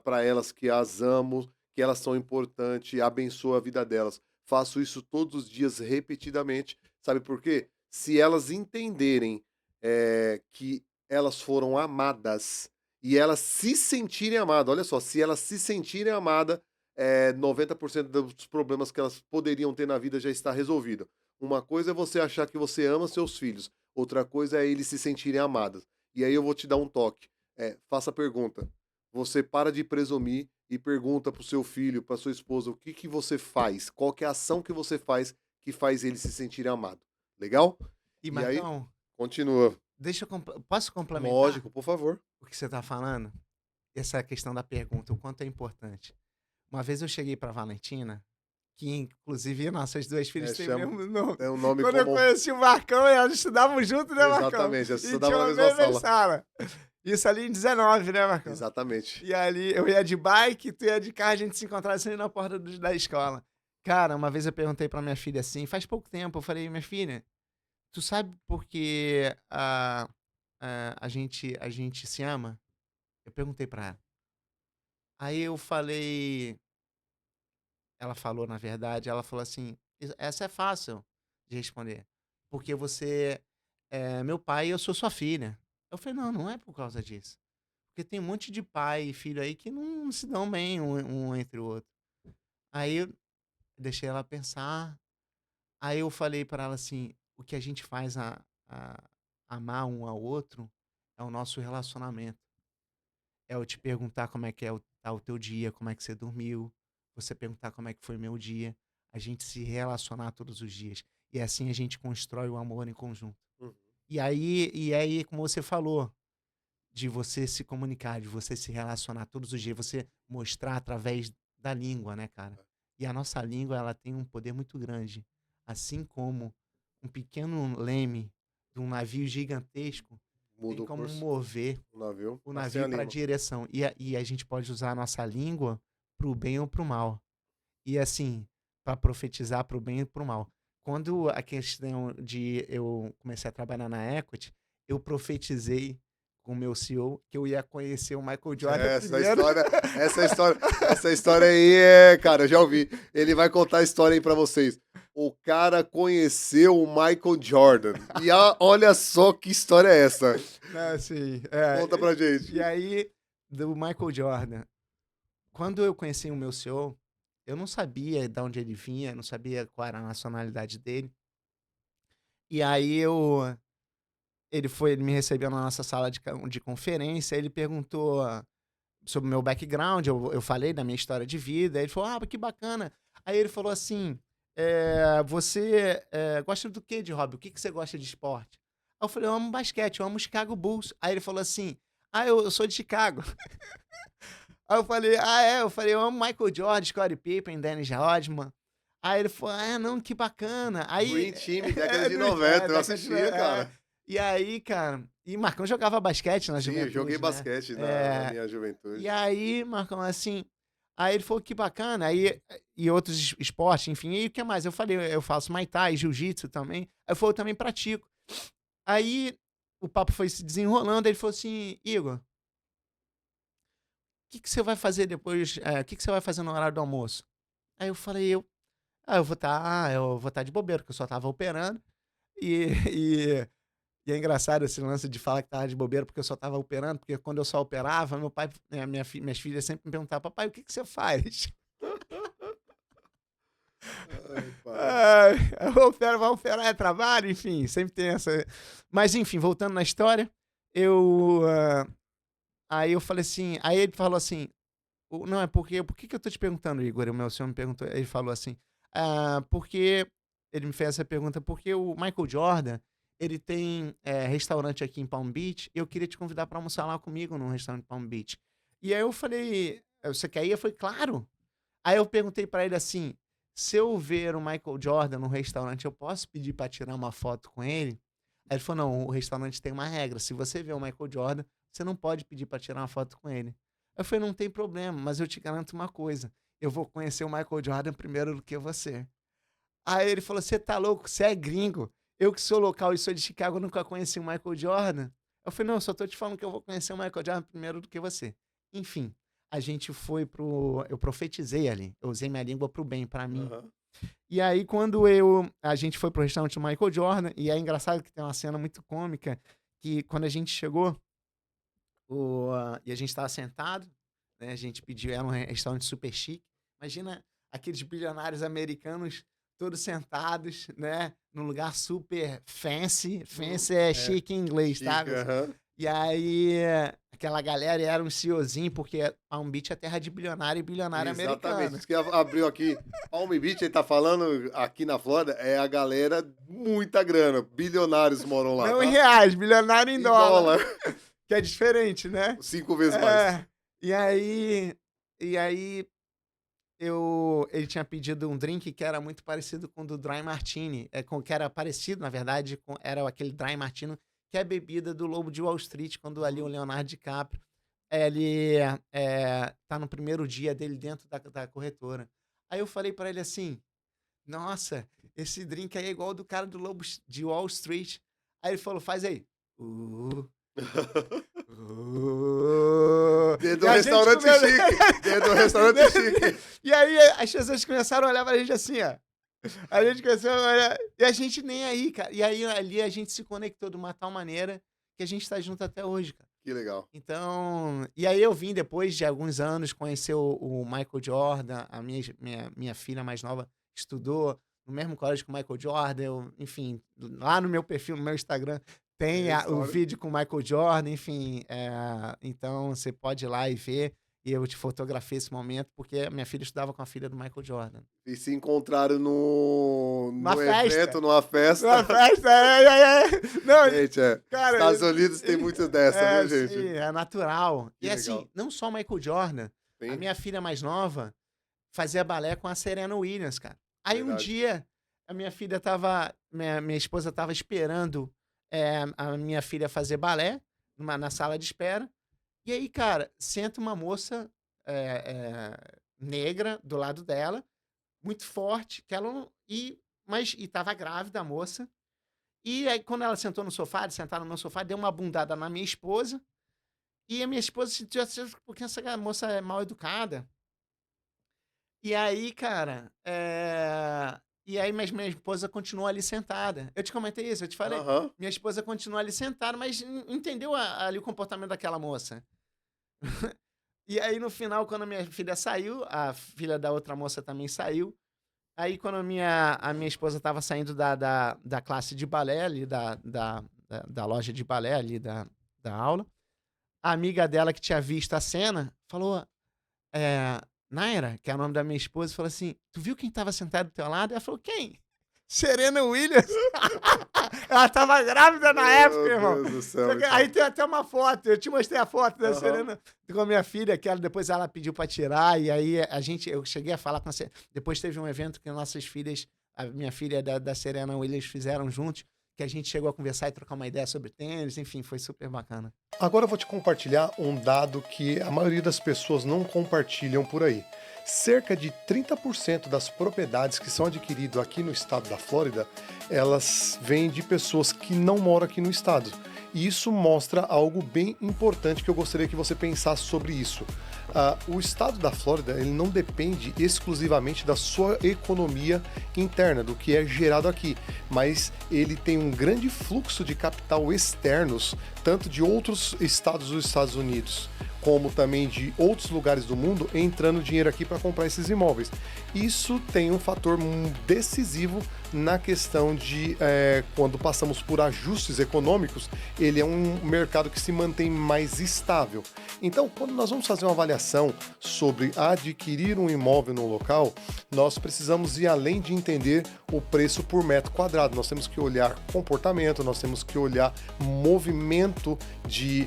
para elas que as amo, que elas são importantes, abençoo a vida delas. Faço isso todos os dias, repetidamente. Sabe por quê? Se elas entenderem que elas foram amadas, e elas se sentirem amadas, olha só, se elas se sentirem amadas, 90% dos problemas que elas poderiam ter na vida já está resolvido. Uma coisa é você achar que você ama seus filhos, outra coisa é eles se sentirem amados. E aí eu vou te dar um toque. Faça a pergunta. Você para de presumir e pergunta pro seu filho, pra sua esposa, o que que você faz? Qual que é a ação que você faz que faz ele se sentir amado? Legal? e E aí, Marcão, continua. posso complementar Lógico, por favor. o que você tá falando? Essa questão da pergunta, o quanto é importante. Uma vez eu cheguei pra Valentina, que inclusive nossas 2 filhas têm o chama- mesmo nome. É um nome Quando eu comum. conheci o Marcão, elas estudavam junto, né, Marcão? Exatamente, elas E estudavam tinha na a mesma mesma sala. Isso ali em 19, né, Marcão? Exatamente. E ali eu ia de bike, tu ia de carro, a gente se encontrava sempre na porta da escola. Cara, uma vez eu perguntei pra minha filha assim, faz pouco tempo, eu falei, minha filha, tu sabe por que a gente se ama? Eu perguntei pra ela. Aí eu falei, ela falou, na verdade, ela falou assim, essa é fácil de responder, porque você é meu pai e eu sou sua filha. Eu falei, não, não é por causa disso. Porque tem um monte de pai e filho aí que não se dão bem um entre o outro. Aí eu deixei ela pensar. Aí eu falei pra ela assim: o que a gente faz a amar um ao outro é o nosso relacionamento. É eu te perguntar como é que tá o teu dia, como é que você dormiu, você perguntar como é que foi meu dia, a gente se relacionar todos os dias. E assim a gente constrói o amor em conjunto. Uhum. E aí, como você falou, de você se comunicar, de você se relacionar todos os dias, você mostrar através da língua, né, cara? E a nossa língua, ela tem um poder muito grande. Assim como um pequeno leme de um navio gigantesco tem Muda o como curso mover do navio, o assim a navio para a língua. direção. E a gente pode usar a nossa língua para o bem ou para o mal. E assim, para profetizar para o bem e para o mal. Quando a questão de eu comecei a trabalhar na Equity, eu profetizei com o meu CEO que eu ia conhecer o Michael Jordan Essa primeiro. história, essa história, essa história aí é, cara, eu já ouvi. Ele vai contar a história aí pra vocês. O cara conheceu o Michael Jordan. E olha só que história é essa. Não, assim, Conta pra gente. e aí, do Michael Jordan. Quando eu conheci o meu CEO, eu não sabia de onde ele vinha, não sabia qual era a nacionalidade dele. E aí ele me recebeu na nossa sala de conferência, ele perguntou sobre o meu background, eu falei da minha história de vida, aí ele falou, que bacana. Aí ele falou assim, você gosta do que de hobby? O que você gosta de esporte? Aí eu falei, eu amo basquete, eu amo Chicago Bulls. Aí ele falou assim, eu sou de Chicago. Aí eu falei, é? Eu falei, eu amo Michael Jordan, Scottie Pippen, Dennis Rodman. Aí ele falou, não, que bacana. Aí, Dream Team, década de 90, eu década de assistia, cara. E aí, cara, e Marcão jogava basquete na Sim, eu joguei juventude, né? basquete na É, minha e juventude. aí, Marcão, assim, aí ele falou que bacana, aí, e outros esportes, enfim, e o que mais? Eu falei, eu faço Muay Thai, Jiu-Jitsu também. Aí eu falei, eu também pratico. Aí o papo foi se desenrolando, aí ele falou assim, Igor, que você vai fazer depois? O que você vai fazer no horário do almoço? Aí eu falei, eu vou estar de bobeira, porque eu só tava operando. E, e, e é engraçado esse lance de falar que tava de bobeira, porque eu só tava operando, porque quando eu só operava, meu pai, minhas filhas sempre me perguntavam, papai, o que você faz? Ai, pai. Ai, vai operar, é trabalho, enfim, sempre tem essa. Mas enfim, voltando na história, eu. Aí eu falei assim, aí ele falou assim, não, é porque. Por que eu tô te perguntando, Igor? O meu senhor me perguntou. Ele falou assim. Porque. Ele me fez essa pergunta, porque o Michael Jordan, ele tem restaurante aqui em Palm Beach, e eu queria te convidar para almoçar lá comigo num restaurante em Palm Beach. E aí eu falei, você quer ir? Eu falei, claro. Aí eu perguntei para ele assim, se eu ver o Michael Jordan no restaurante, eu posso pedir para tirar uma foto com ele? Aí ele falou, não, o restaurante tem uma regra, se você vê o Michael Jordan, você não pode pedir para tirar uma foto com ele. Eu falei, não tem problema, mas eu te garanto uma coisa, eu vou conhecer o Michael Jordan primeiro do que você. Aí ele falou, você tá louco, você é gringo, eu que sou local e sou de Chicago, nunca conheci o Michael Jordan. Eu falei, não, eu só tô te falando que eu vou conhecer o Michael Jordan primeiro do que você. Enfim, a gente foi eu profetizei ali, eu usei minha língua pro bem, pra mim. Aham. E aí, quando a gente foi pro restaurante do Michael Jordan, e é engraçado que tem uma cena muito cômica, que quando a gente chegou, e a gente tava sentado, né, a gente pediu, era um restaurante super chique, imagina aqueles bilionários americanos todos sentados, né, num lugar super fancy, fancy é É, chique em inglês, tá? chique, aham. E aí, aquela galera era um CEOzinho, porque Palm Beach é terra de bilionário e bilionário Exatamente. americano. Isso que abriu aqui. Palm Beach, ele tá falando aqui na Flórida, é a galera muita grana. Bilionários moram lá, Não em tá? reais, bilionário em Em dólar. dólar. Que é diferente, né? 5 vezes mais. É. E aí, ele tinha pedido um drink que era muito parecido com o do Dry Martini. Que era parecido, na verdade, era aquele Dry Martini, que é a bebida do Lobo de Wall Street, quando ali o Uhum. Leonardo DiCaprio, ele tá no primeiro dia dele dentro da corretora. Aí eu falei pra ele assim, nossa, esse drink aí é igual do cara do Lobo de Wall Street. Aí ele falou, faz aí. Dentro E do a gente restaurante comendo. chique. Dentro do restaurante chique. E aí as pessoas começaram a olhar pra gente assim, ó. A gente começou a olhar, e a gente nem aí, cara. E aí ali a gente se conectou de uma tal maneira que a gente tá junto até hoje, cara. Que legal. Então, e aí eu vim depois de alguns anos conhecer o Michael Jordan, a minha filha mais nova estudou no mesmo colégio que o Michael Jordan, enfim, lá no meu perfil, no meu Instagram, tem Tem a o história. vídeo com o Michael Jordan, enfim, então você pode ir lá e ver, e eu te fotografei esse momento, porque a minha filha estudava com a filha do Michael Jordan. E se encontraram no Uma festa. evento, numa festa. Uma festa, Não, Gente, cara, Estados Unidos tem muitas dessas, viu, gente? sim, é natural. Que E legal. assim, não só o Michael Jordan, a Sim, minha filha mais nova fazia balé com a Serena Williams, cara. Aí um verdade. dia, a minha filha tava, minha esposa tava esperando a minha filha fazer balé na sala de espera. E aí, cara, senta uma moça negra do lado dela, muito forte, que ela não. E tava grávida a moça. E aí, quando ela sentou no sofá, eles sentaram no meu sofá, deu uma bundada na minha esposa. E a minha esposa sentiu assim, porque essa moça é mal educada. E aí, cara, e aí, mas minha esposa continuou ali sentada. Eu te comentei isso, eu te falei. Aham. Minha esposa continuou ali sentada, mas entendeu ali o comportamento daquela moça. E aí, no final, quando a minha filha saiu, a filha da outra moça também saiu. Aí, quando a minha esposa estava saindo da classe de balé ali, da loja de balé ali, da aula, a amiga dela que tinha visto a cena falou, Naira, que é o nome da minha esposa, falou assim, tu viu quem estava sentado do teu lado? Ela falou, quem? Serena Williams. Ela tava grávida na época, irmão. Meu Deus do céu. Aí tem até uma foto, eu te mostrei a foto da Aham. Serena com a minha filha, que depois ela pediu pra tirar, e aí eu cheguei a falar com a Serena. Depois teve um evento que nossas filhas, a minha filha da Serena Williams fizeram juntos, que a gente chegou a conversar e trocar uma ideia sobre tênis, enfim, foi super bacana. Agora eu vou te compartilhar um dado que a maioria das pessoas não compartilham por aí. Cerca de 30% das propriedades que são adquiridas aqui no estado da Flórida, elas vêm de pessoas que não moram aqui no estado. E isso mostra algo bem importante que eu gostaria que você pensasse sobre isso. O estado da Flórida ele não depende exclusivamente da sua economia interna, do que é gerado aqui, mas ele tem um grande fluxo de capital externos, tanto de outros estados dos Estados Unidos, como também de outros lugares do mundo, entrando dinheiro aqui para comprar esses imóveis. Isso tem um fator decisivo na questão de quando passamos por ajustes econômicos, ele é um mercado que se mantém mais estável. Então, quando nós vamos fazer uma avaliação sobre adquirir um imóvel no local, nós precisamos ir além de entender o preço por metro quadrado. Nós temos que olhar comportamento, nós temos que olhar movimento de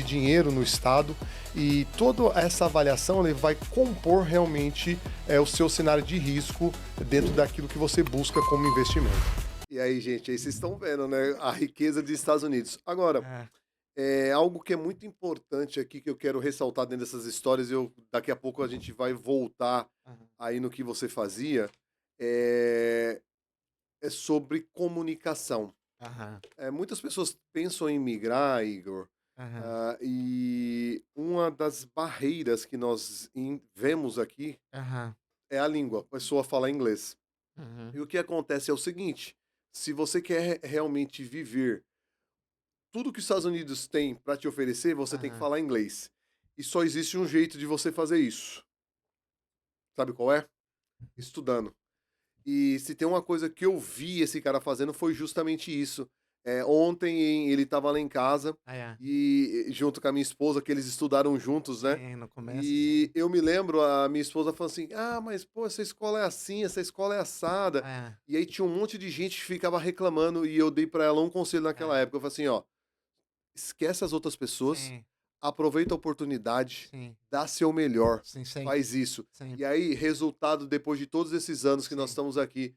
dinheiro no estado, e toda essa avaliação ele vai compor realmente o seu cenário de risco dentro daquilo que você busca como investimento. E aí, gente, aí vocês estão vendo, né, a riqueza dos Estados Unidos. Agora, algo que é muito importante aqui que eu quero ressaltar dentro dessas histórias, daqui a pouco a gente vai voltar aí no que você fazia, é sobre comunicação. Muitas pessoas pensam em migrar, Igor, e uma das barreiras que nós vemos aqui é a língua. A pessoa fala inglês. E o que acontece é o seguinte: se você quer realmente viver tudo que os Estados Unidos têm para te oferecer, você tem que falar inglês. E só existe um jeito de você fazer isso. Sabe qual é? Estudando. E se tem uma coisa que eu vi esse cara fazendo foi justamente isso. Ontem ele estava lá em casa e junto com a minha esposa, que eles estudaram juntos, né? No começo. E eu me lembro, a minha esposa falou assim: ah, mas pô, essa escola é assim, essa escola é assada. E aí tinha um monte de gente que ficava reclamando e eu dei pra ela um conselho naquela época. Eu falei assim: ó, esquece as outras pessoas, Sim, aproveita a oportunidade, sim, dá seu melhor, sim, sim, faz isso. sim. E aí, resultado, depois de todos esses anos que nós Sim. estamos aqui,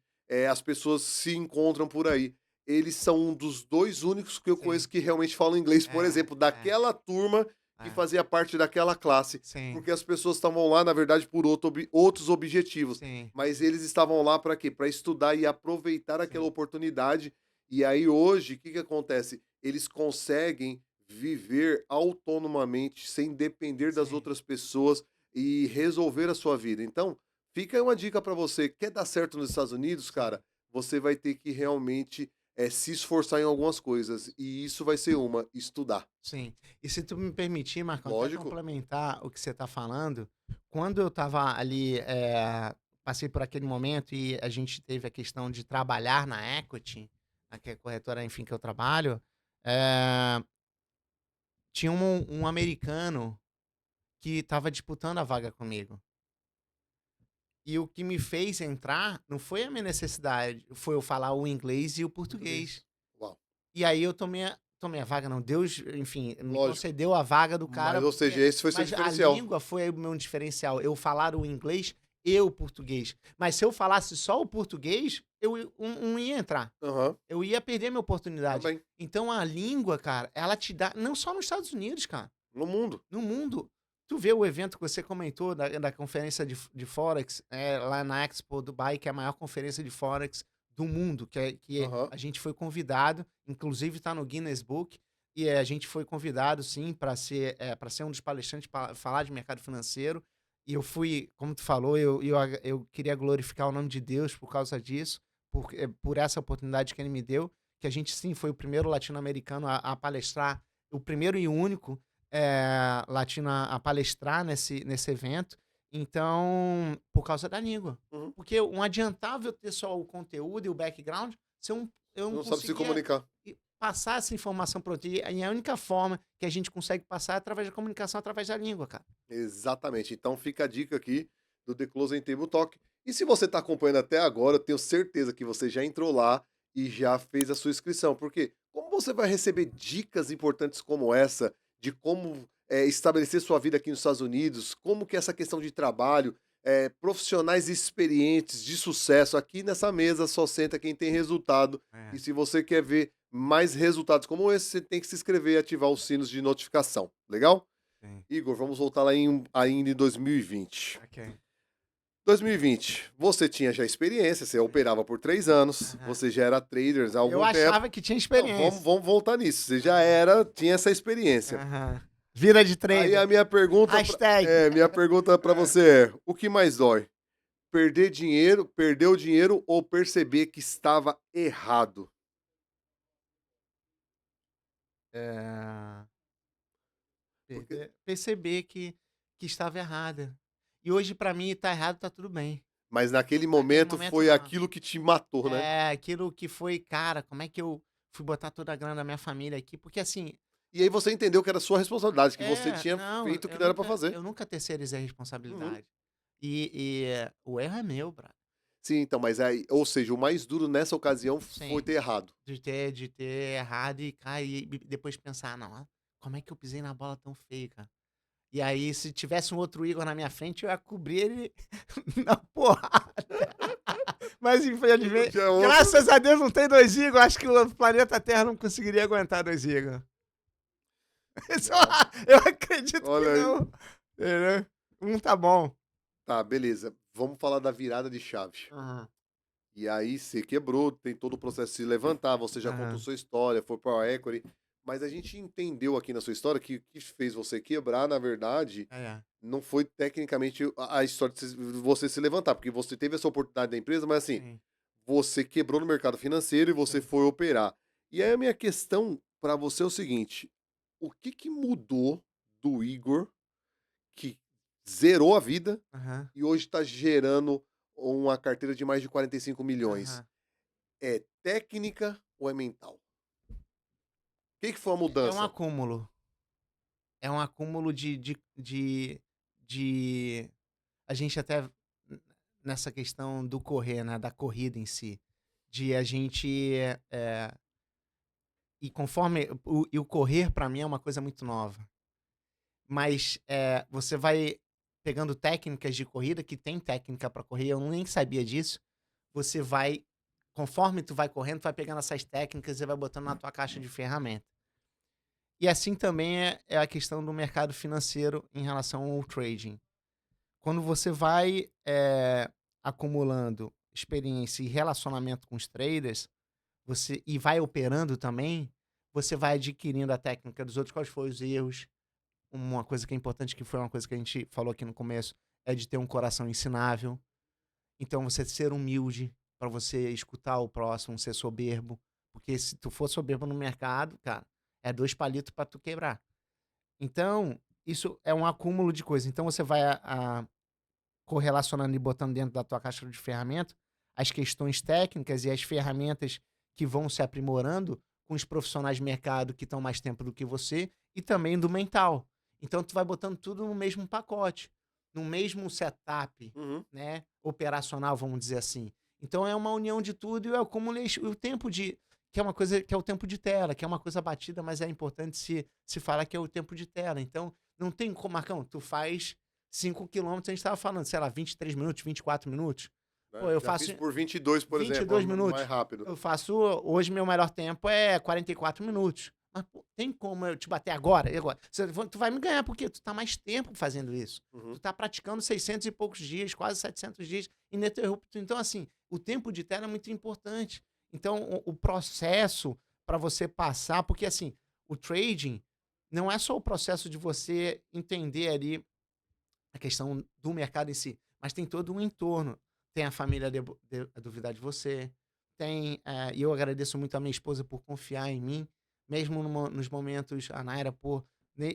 as pessoas se encontram por aí. Eles são um dos dois únicos que eu Sim. conheço que realmente falam inglês, por exemplo, daquela turma que É, fazia parte daquela classe, sim, porque as pessoas estavam lá, na verdade, por outros objetivos, sim, mas eles estavam lá para quê? Para estudar e aproveitar aquela sim, oportunidade. E aí hoje, o que que acontece? Eles conseguem viver autonomamente, sem depender das sim, outras pessoas e resolver a sua vida. Então, fica aí uma dica para você, quer dar certo nos Estados Unidos, sim, cara? Você vai ter que realmente se esforçar em algumas coisas. E isso vai ser uma, estudar. sim. E se tu me permitir, Marcão, até Lógico. complementar o que você está falando, quando eu estava ali, passei por aquele momento e a gente teve a questão de trabalhar na Equity, que é a corretora, enfim, que eu trabalho, eh, tinha um americano que estava disputando a vaga comigo. E o que me fez entrar não foi a minha necessidade, foi eu falar o inglês e o português. Português. Uau. E aí eu tomei a vaga não, Deus, enfim, me Lógico. concedeu a vaga do Mas, cara, ou seja, porque esse foi seu mas a diferencial. língua foi o meu diferencial, eu falar o inglês e o português. Mas se eu falasse só o português, não ia entrar, Aham. eu ia perder minha oportunidade. Também. Então a língua, cara, ela te dá não só nos Estados Unidos, cara, No mundo. no mundo. Tu vê o evento que você comentou da conferência de Forex, lá na Expo Dubai, que é a maior conferência de Forex do mundo, Aham. a gente foi convidado, inclusive está no Guinness Book, e a gente foi convidado, sim, para ser um dos palestrantes, para falar de mercado financeiro. E eu fui, como tu falou, eu queria glorificar o nome de Deus por causa disso, por essa oportunidade que ele me deu, que a gente, sim, foi o primeiro latino-americano a palestrar, o primeiro e único latino a palestrar nesse evento. Então, por causa da língua. Uhum. Porque um adiantável ter só o conteúdo e o background, se eu não Não sabe se conseguia comunicar. passar essa informação para outro. E a única forma que a gente consegue passar é através da comunicação, através da língua, cara. Exatamente. Então fica a dica aqui do The Closing Table Talk. E se você está acompanhando até agora, eu tenho certeza que você já entrou lá e já fez a sua inscrição. Porque como você vai receber dicas importantes como essa, de como estabelecer sua vida aqui nos Estados Unidos, como que essa questão de trabalho, profissionais experientes, de sucesso, aqui nessa mesa só senta quem tem resultado. E É, se você quer ver mais resultados como esse, você tem que se inscrever e ativar os sinos de notificação. Legal? sim. Igor, vamos voltar lá ainda em 2020. Ok. 2020, você tinha já experiência, você operava por 3 anos, Aham. você já era trader há Eu algum tempo. achava que tinha Não, vamos, experiência. vamos voltar nisso. Você já era, tinha essa experiência. Aham. Vida de Aí a trader. minha pergunta, Hashtag. minha pergunta para você é: o que mais dói? Perder o dinheiro ou perceber que estava errado? É, Porque, perceber que estava errada. E hoje, pra mim, tá errado, tá tudo bem. mas naquele Naquele momento momento, foi não. aquilo que te matou, né? É, aquilo que foi, cara, como é que eu fui botar toda a grana da minha família aqui? Porque assim, E aí você entendeu que era sua responsabilidade, que você tinha não, feito o que não era para fazer. eu nunca terceirizei a Uhum. responsabilidade. O erro é meu, brother. Sim, então, mas aí, ou seja, o mais duro nessa ocasião foi Sim, ter errado. de ter errado e cair, e depois pensar, não, como é que eu pisei na bola tão feio, cara? E aí, se tivesse um outro Igor na minha frente, eu ia cobrir ele na porrada. Mas Não infelizmente, tinha outro. graças a Deus não tem dois Igor. Acho que o planeta Terra não conseguiria aguentar dois Igor. Não. Eu acredito que Olha aí. não. Entendeu? Um tá bom. Tá, beleza. Vamos falar da virada de chave. Aham, E aí você quebrou, tem todo o processo de se levantar, você já contou aham. sua história, foi para a Equity, mas a gente entendeu aqui na sua história que o que fez você quebrar, na verdade, É, não foi tecnicamente a história de você se levantar, porque você teve essa oportunidade da empresa, mas assim, sim, você quebrou no mercado financeiro e você sim. foi operar. E aí a minha questão para você é o seguinte: o que que mudou do Igor que zerou a vida Aham, e hoje está gerando uma carteira de mais de 45 milhões? aham. É técnica ou é mental? O que que foi a É um mudança? acúmulo. É um acúmulo de a gente até nessa questão do correr, né, da corrida em si, de a gente, eh, e conforme o correr para mim é uma coisa muito nova, mas, você vai pegando técnicas de corrida, que tem técnica para correr, eu nem sabia disso, você vai conforme tu vai correndo, tu vai pegando essas técnicas e vai botando na tua caixa de ferramenta. E assim também é a questão do mercado financeiro em relação ao trading. Quando você vai acumulando experiência e relacionamento com os traders, e vai operando também, você vai adquirindo a técnica dos outros, quais foram os erros. Uma coisa que é importante, que foi uma coisa que a gente falou aqui no começo, é de ter um coração ensinável. Então, você ser humilde para você escutar o próximo, ser soberbo. Porque se tu for soberbo no mercado, cara, é 2 palitos para tu quebrar. Então, isso é um acúmulo de coisas. Então, você vai correlacionando e botando dentro da tua caixa de ferramenta as questões técnicas e as ferramentas que vão se aprimorando com os profissionais de mercado que estão mais tempo do que você e também do mental. Então, tu vai botando tudo no mesmo pacote, no mesmo setup, Uhum. né, operacional, vamos dizer assim. Então, é uma união de tudo e eu acumulei o tempo de que é uma coisa que é o tempo de tela, que é uma coisa batida, mas é importante se falar que é o tempo de tela. Então, não tem como, Marcão, tu faz 5 quilômetros, a gente estava falando, sei lá, 23 minutos, 24 minutos. Pô, Né? eu Já fiz faço por 22, por exemplo, 22 mais minutos. rápido. Eu faço, hoje meu melhor tempo é 44 minutos. Mas pô, tem como eu te bater agora? E agora? Tu vai me ganhar porque tu tá mais tempo fazendo isso. Uhum. Tu tá praticando 600 e poucos dias, quase 700 dias ininterrupto. Então, assim, o tempo de tela é muito importante. Então, o processo para você passar, porque assim, o trading não é só o processo de você entender ali a questão do mercado em si, mas tem todo um entorno. Tem a família a duvidar de você, tem, e eu agradeço muito a minha esposa por confiar em mim, mesmo nos momentos, a Naira por,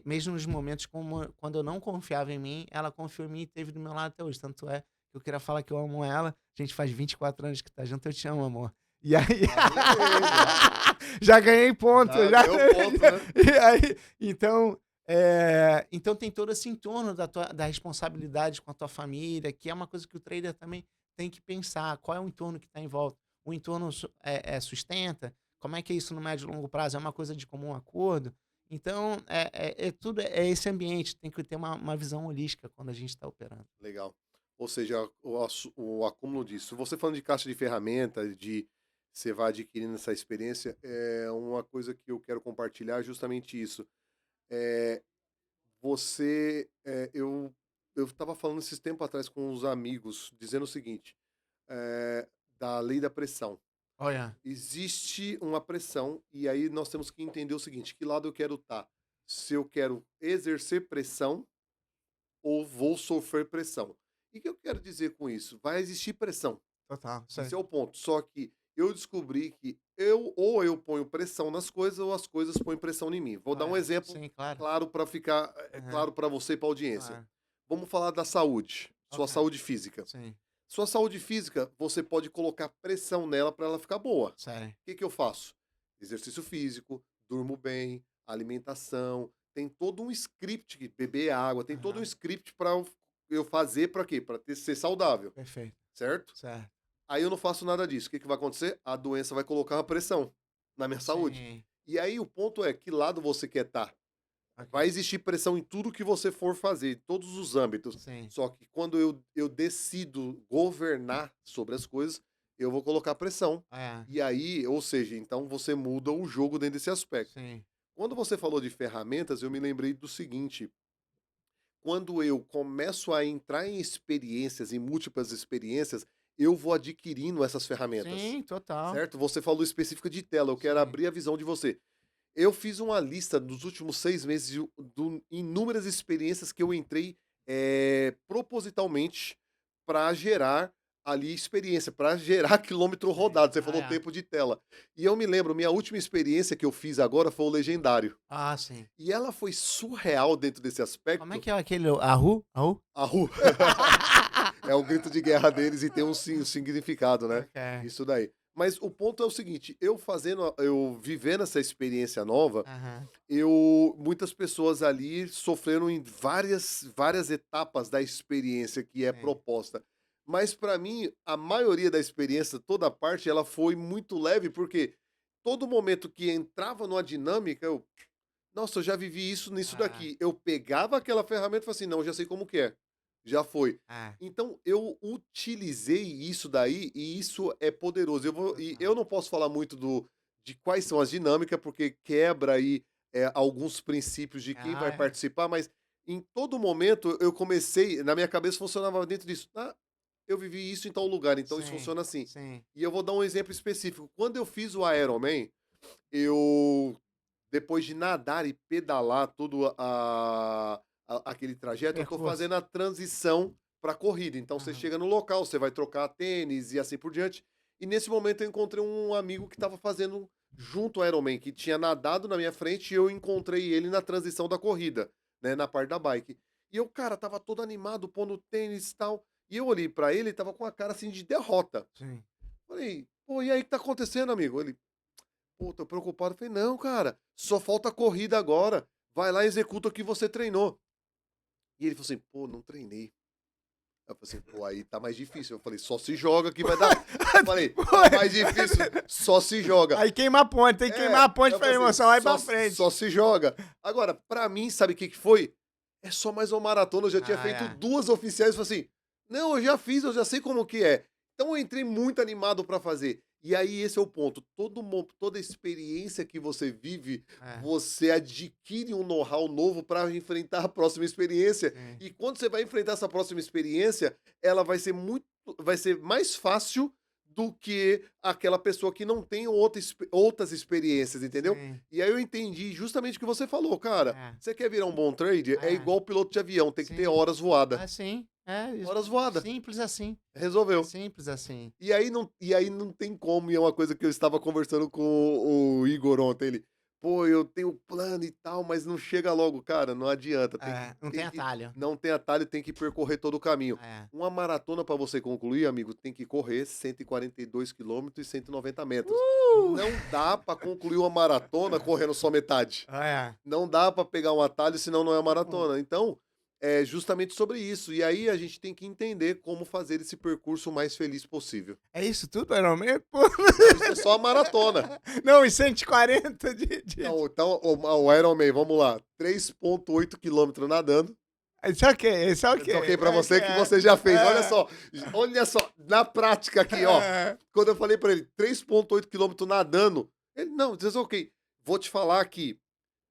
mesmo nos momentos como, quando eu não confiava em mim, ela confiou em mim e esteve do meu lado até hoje. Tanto é que eu queria falar que eu amo ela. A gente faz 24 anos que tá junto, eu te amo, amor. E aí. Ah, beleza. Já ganhei ponto. Já Já, ganhou ponto, né? E aí, então tem todo esse entorno da responsabilidade com a tua família, que é uma coisa que o trader também tem que pensar. Qual é o entorno que está em volta? O entorno sustenta? Como é que é isso no médio e longo prazo? É uma coisa de comum acordo? Então, tudo é esse ambiente. Tem que ter uma visão holística quando a gente está operando. Legal. Ou seja, o acúmulo disso. Você falando de caixa de ferramentas, de você vai adquirindo essa experiência, é uma coisa que eu quero compartilhar, é justamente isso. É, eu estava falando esses tempos atrás com uns amigos, dizendo o seguinte, da lei da pressão. Olha, Existe uma pressão, e aí nós temos que entender o seguinte, que lado eu quero estar? Se eu quero exercer pressão ou vou sofrer pressão. E o que eu quero dizer com isso? Vai existir pressão. total. Isso aí. Esse é o ponto. Só que eu descobri que eu ponho pressão nas coisas ou as coisas põem pressão em mim. Vou dar um exemplo Sim, claro. claro para ficar Aham, claro para você e para a audiência. claro. Vamos falar da saúde, sua Ok. saúde física. Sim, Sua saúde física, você pode colocar pressão nela para ela ficar boa. sério. O que eu faço? Exercício físico, durmo bem, alimentação, tem todo um script, beber água, tem todo um Aham, script para eu fazer para quê? Para ser saudável, perfeito. certo? Certo. Aí eu não faço nada disso. O que vai acontecer? A doença vai colocar uma pressão na minha saúde. Sim. E aí o ponto é, que lado você quer estar? Ok. Vai existir pressão em tudo que você for fazer, em todos os âmbitos. Sim. Só que quando eu decido governar sobre as coisas, eu vou colocar pressão. É, E aí, ou seja, então você muda o jogo dentro desse aspecto. sim. Quando você falou de ferramentas, eu me lembrei do seguinte: quando eu começo a entrar em experiências, em múltiplas experiências, eu vou adquirindo essas ferramentas. Sim, total. Certo? Você falou específica de tela, eu quero Sim. abrir a visão de você. Eu fiz uma lista nos últimos 6 meses de inúmeras experiências que eu entrei propositalmente para gerar ali experiência, para gerar quilômetro Sim. rodado. Você falou É. tempo de tela. E eu me lembro, minha última experiência que eu fiz agora foi o Legendário. Ah, sim. E ela foi surreal dentro desse Como é aspecto. que é aquele Ahu? Ahu? A rua é o grito de guerra deles e tem um significado, né? Ok. Isso daí. Mas o ponto é o seguinte, eu vivendo essa experiência nova, Aham. muitas pessoas ali sofreram em várias etapas da experiência que é Sim. proposta. Mas para mim, a maioria da experiência, toda a parte, ela foi muito leve, porque todo momento que entrava numa dinâmica, nossa, eu já vivi isso nisso Ah, daqui. Eu pegava aquela ferramenta e falava assim, não, eu já sei como que é. Já foi. ah, Então eu utilizei isso daí e isso é poderoso. E eu total. não posso falar muito de quais são as dinâmicas, porque quebra aí alguns princípios de quem vai Ah, participar, mas em todo momento eu comecei, na minha cabeça funcionava dentro disso. Ah, eu vivi isso em tal lugar, então isso sim, funciona assim. sim. E eu vou dar um exemplo específico. Quando eu fiz o Ironman, eu, depois de nadar e pedalar todo aquele trajeto, eu tô Percurso. fazendo a transição para corrida. Então você Aham. chega no local, você vai trocar tênis e assim por diante. E nesse momento eu encontrei um amigo que estava fazendo junto ao Ironman, que tinha nadado na minha frente e eu encontrei ele na transição da corrida, né, na parte da bike. E eu, cara, tava todo animado, pondo tênis e tal. E eu olhei pra ele, tava com a cara assim de derrota. Sim. Falei, pô, e aí, o que tá acontecendo, amigo? Ele, pô, tô preocupado. Eu falei, não, cara, só falta corrida agora. Vai lá e executa o que você treinou. E ele falou assim, pô, não treinei. Eu falei assim, pô, aí tá mais difícil. Eu falei, só se joga que vai dar. Eu falei, tá mais difícil, só se joga. Aí queima a ponte, tem que queimar a ponte Eu pra falei assim, emoção, vai pra frente. só se joga. Agora, pra mim, sabe o que que foi? É só mais uma maratona. Eu já tinha Ah, feito é. 2 oficiais. Eu falei assim, não, eu já fiz, eu já sei como que é. Então eu entrei muito animado pra fazer. E aí esse é o ponto. Toda experiência que você vive, É, você adquire um know-how novo pra enfrentar a próxima experiência. sim, E quando você vai enfrentar essa próxima experiência, ela vai ser mais fácil do que aquela pessoa que não tem outras experiências, entendeu? sim. E aí eu entendi justamente o que você falou, cara. É, Você quer virar um bom trader? É é, igual piloto de avião, tem que ter sim. horas voadas. Ah, sim. É isso. Horas voadas. Simples assim. É Resolveu. simples assim. E aí não tem como, e é uma coisa que eu estava conversando com o Igor ontem, ele, pô, eu tenho plano e tal, mas não chega logo, cara, não adianta, É, não tem atalho. não tem atalho, tem que percorrer todo o caminho. É. Uma maratona para você concluir, amigo, tem que correr 142 quilômetros e 190 metros. Uh! Não dá para concluir uma maratona correndo só metade. É. Não dá para pegar um atalho, senão não é Uh-uh. maratona. Então, é justamente sobre isso. E aí a gente tem que entender como fazer esse percurso o mais feliz possível. É isso tudo, Ironman? Pô. Não, isso é só a maratona. Não, os 140 Então o Ironman, vamos lá. 3,8 quilômetros nadando. Isso é o quê? Isso é o quê? Tá ok pra É, você que você já fez. é, Olha só, na prática aqui, ó. é, Quando eu falei pra ele 3,8 quilômetros nadando, ele, não, diz ok. Vou te falar que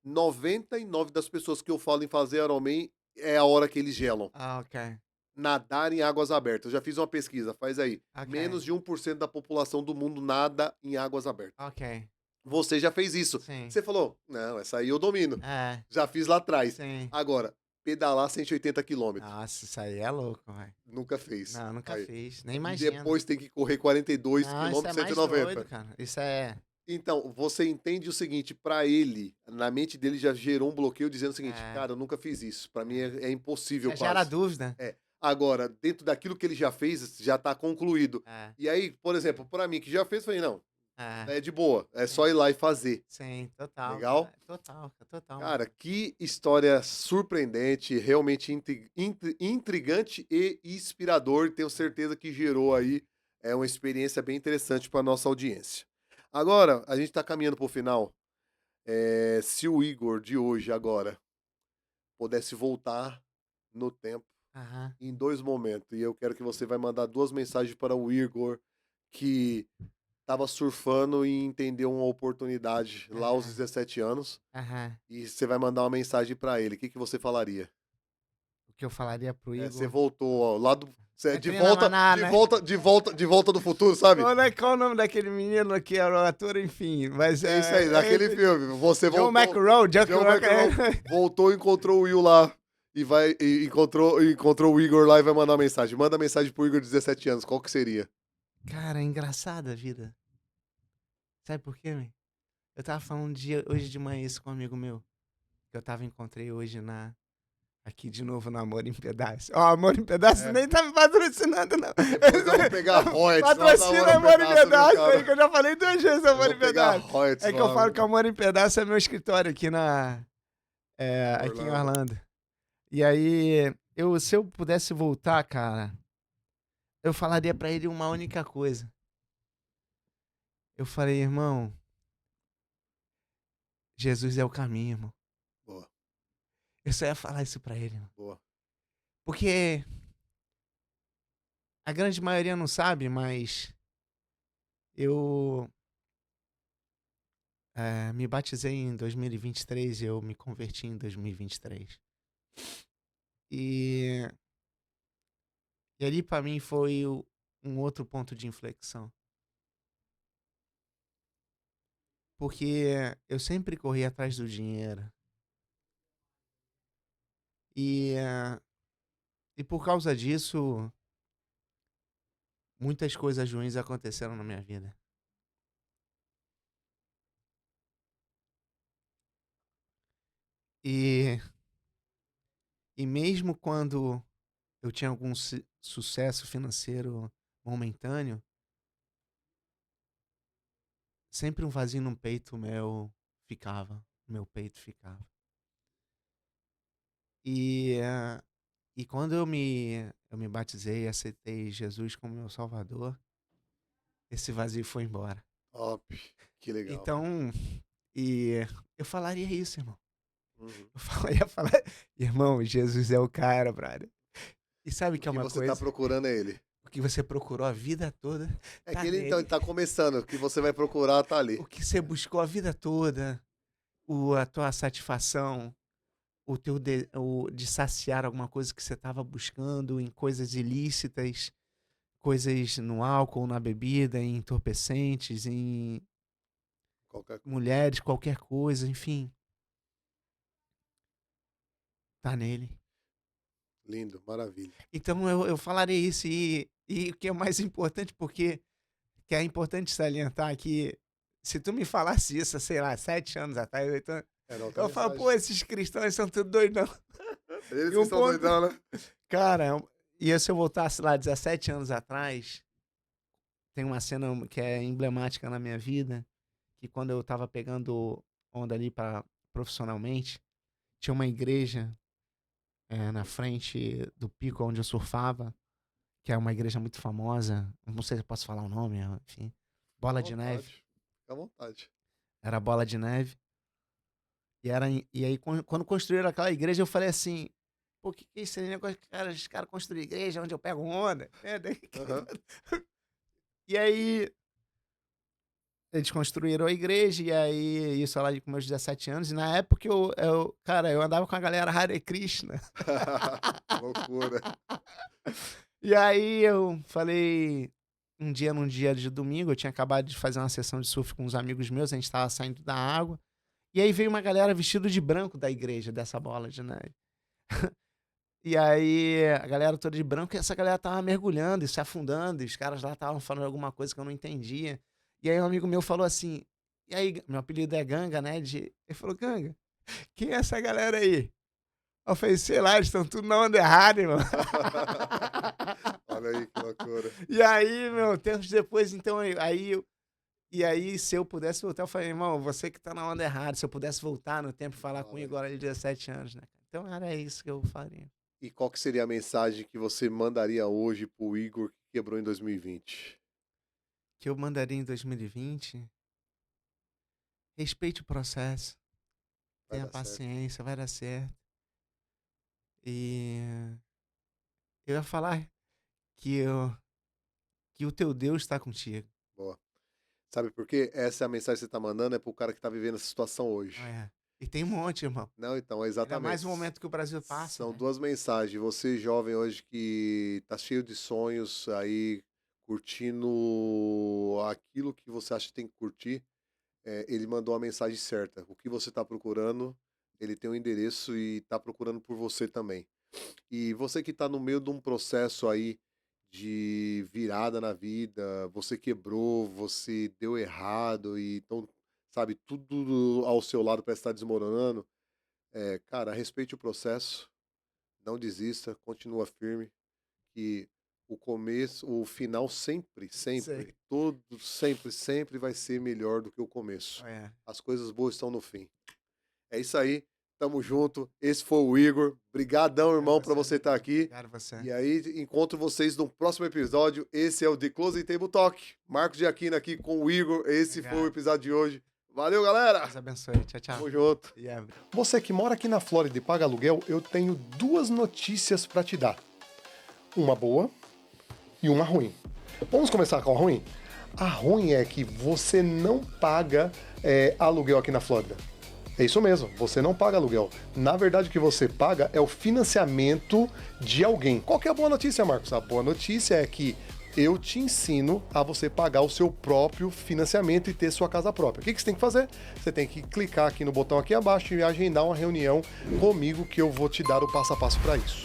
99 das pessoas que eu falo em fazer Ironman é a hora que eles gelam. Ah, ok. Nadar em águas abertas. Eu já fiz uma pesquisa, faz aí. Ok. Menos de 1% da população do mundo nada em águas abertas. Ok. Você já fez isso. Sim. Você falou, não, essa aí eu domino. É, Já fiz lá atrás. sim. Agora, pedalar 180 quilômetros. Nossa, isso aí é louco, velho. Nunca fez. Não, nunca Aí. fiz. Nem E imagino. depois tem que correr 42 Não, isso é quilômetros, mais doido, 190. cara. Isso é. Então, você entende o seguinte, pra ele, na mente dele já gerou um bloqueio dizendo o seguinte, É, cara, eu nunca fiz isso. Pra mim é impossível já gera quase. dúvida. É. Agora, dentro daquilo que ele já fez, já tá concluído. É, E aí, por exemplo, pra mim que já fez, eu falei, não, é. é de boa, é só Sim, ir lá e fazer. sim, total, Legal? cara. Total, total. Cara, que história surpreendente, realmente intrigante e inspirador. Tenho certeza que gerou aí uma experiência bem interessante para nossa audiência. Agora, a gente está caminhando para o final. Se o Igor de hoje, agora, pudesse voltar no tempo Aham. em 2 momentos, e eu quero que você vai mandar 2 mensagens para o Igor que estava surfando e entendeu uma oportunidade lá aos Aham. 17 anos. Aham. E você vai mandar uma mensagem pra ele. O que que você falaria? O que eu falaria pro Você Igor? voltou, ó, lá do, você- de Entrei na volta, de manada. volta, de volta, de volta do futuro, sabe? Qual o nome daquele menino que era o ator, enfim. Mas É isso aí, naquele filme. Você John voltou, McEnroe. John John McEnroe McEnroe. voltou, encontrou o Will lá encontrou o Igor lá e vai mandar uma mensagem. Manda mensagem pro Igor de 17 anos. Qual que seria? Cara, é engraçada a vida. Sabe por quê, man? Eu tava falando hoje de manhã isso com um amigo meu. Que encontrei hoje aqui de novo no Amor em Pedaço. Ó, Amor em Pedaço É. nem tá me patrocinando, não. Depois eu vou pegar royalties lá da Patrocina Amor Amor em em Pedaço, viu, Pedaço cara? aí, que eu já falei 2 vezes Eu Amor vou em pegar Pedaço. royalties É que eu lá. falo que Amor em Pedaço é meu escritório aqui aqui em Orlando. Orlando. E aí, se eu pudesse voltar, cara, eu falaria pra ele uma única coisa. Eu falei, irmão, Jesus é o caminho, irmão. Boa, Eu só ia falar isso pra ele, irmão. boa. Porque a grande maioria não sabe, mas eu Me batizei em 2023 e eu me converti em 2023. E, e ali para mim foi um outro ponto de inflexão. Porque eu sempre corri atrás do dinheiro. E, e por causa disso, muitas coisas ruins aconteceram na minha vida. E, e mesmo quando eu tinha algum sucesso financeiro momentâneo, sempre um vazio no peito meu peito ficava. E, e quando eu me batizei e aceitei Jesus como meu Salvador, esse vazio foi embora. Top. Que legal. Então, e eu falaria isso, irmão. Uhum. Ia falar, irmão, Jesus é o cara, brother. E sabe O que é que uma você coisa? tá procurando é ele. O que você procurou a vida toda É tá que ele então nele. ele tá começando. O que você vai procurar tá ali. O que você buscou a vida toda, a tua satisfação, o teu de saciar alguma coisa que você estava buscando em coisas ilícitas, coisas no álcool, na bebida, em entorpecentes, em Qualquer coisa. mulheres, qualquer coisa, enfim. Tá nele. Lindo, maravilha. Então eu falarei isso e o que é mais importante, porque que é importante salientar que se tu me falasse isso, sei lá, 7 anos atrás, 8 anos, Era outra eu falo, pô, mensagem. esses cristãos são tudo doidão. Eles E que um são ponto, doidão, né? cara, e se eu voltasse lá 17 anos atrás, tem uma cena que é emblemática na minha vida, que quando eu tava pegando onda ali profissionalmente, tinha uma igreja na frente do pico onde eu surfava, que é uma igreja muito famosa, não sei se eu posso falar o nome, enfim, Fica à Bola de Neve. vontade. Fica à vontade. Era Bola de Neve. E aí, quando construíram aquela igreja, eu falei assim, pô, que é esse negócio que os caras construíram igreja onde eu pego onda? Aham. E aí, eles construíram a igreja, e aí, isso lá com meus 17 anos, e na época cara, eu andava com a galera Hare Krishna. Loucura. E aí eu falei, num dia de domingo, eu tinha acabado de fazer uma sessão de surf com uns amigos meus, a gente tava saindo da água, e aí veio uma galera vestida de branco da igreja, dessa Bola de Neve. E aí a galera toda de branco, e essa galera tava mergulhando e se afundando, e os caras lá estavam falando alguma coisa que eu não entendia. E aí um amigo meu falou assim, e aí, meu apelido é Ganga, né? Ele falou, Ganga, quem é essa galera aí? Eu falei, sei lá, eles estão tudo na onda errada, irmão. Olha aí que loucura. E aí, meu, tempos depois, então, e aí, se eu pudesse voltar, eu falei, irmão, você que tá na onda errada, se eu pudesse voltar no tempo e falar com o Igor de 17 anos, né? Então era isso que eu faria. E qual que seria a mensagem que você mandaria hoje pro Igor que quebrou em 2020? Que eu mandaria em 2020? Respeite o processo, Vai tenha dar certo. paciência, vai dar certo. E eu ia falar que, que o teu Deus está contigo. Boa. Sabe por quê? Essa é a mensagem que você tá mandando, é pro cara que tá vivendo essa situação hoje. É. E tem um monte, irmão. Não, então, Ainda exatamente. mais um momento que o Brasil passa. São Né? duas mensagens. Você, jovem, hoje que tá cheio de sonhos aí, curtindo aquilo que você acha que tem que curtir, ele mandou a mensagem certa. O que você tá procurando, ele tem um endereço e tá procurando por você também. E você que tá no meio de um processo aí de virada na vida, você quebrou, você deu errado, e então, sabe, tudo ao seu lado parece estar desmoronando. Cara, respeite o processo, não desista, continua firme, que o final sempre, Sei. sempre, todo, sempre, sempre vai ser melhor do que o começo. É. As coisas boas estão no fim. É isso aí, tamo junto. Esse foi o Igor. Brigadão, irmão, por você estar aqui. Obrigado você. E aí, encontro vocês no próximo episódio. Esse é o The Closing Table Talk. Marcos de Aquino aqui com o Igor. Esse Obrigado. foi o episódio de hoje. Valeu, galera! Deus abençoe. Tchau, tchau. Tamo junto. Yeah. Você que mora aqui na Flórida e paga aluguel, eu tenho duas notícias para te dar. Uma boa e uma ruim. Vamos começar com a ruim? A ruim é que você não paga aluguel aqui na Flórida. É isso mesmo, você não paga aluguel. Na verdade, o que você paga é o financiamento de alguém. Qual que é a boa notícia, Marcos? A boa notícia é que eu te ensino a você pagar o seu próprio financiamento e ter sua casa própria. O que você tem que fazer? Você tem que clicar aqui no botão aqui abaixo e agendar uma reunião comigo que eu vou te dar o passo a passo para isso.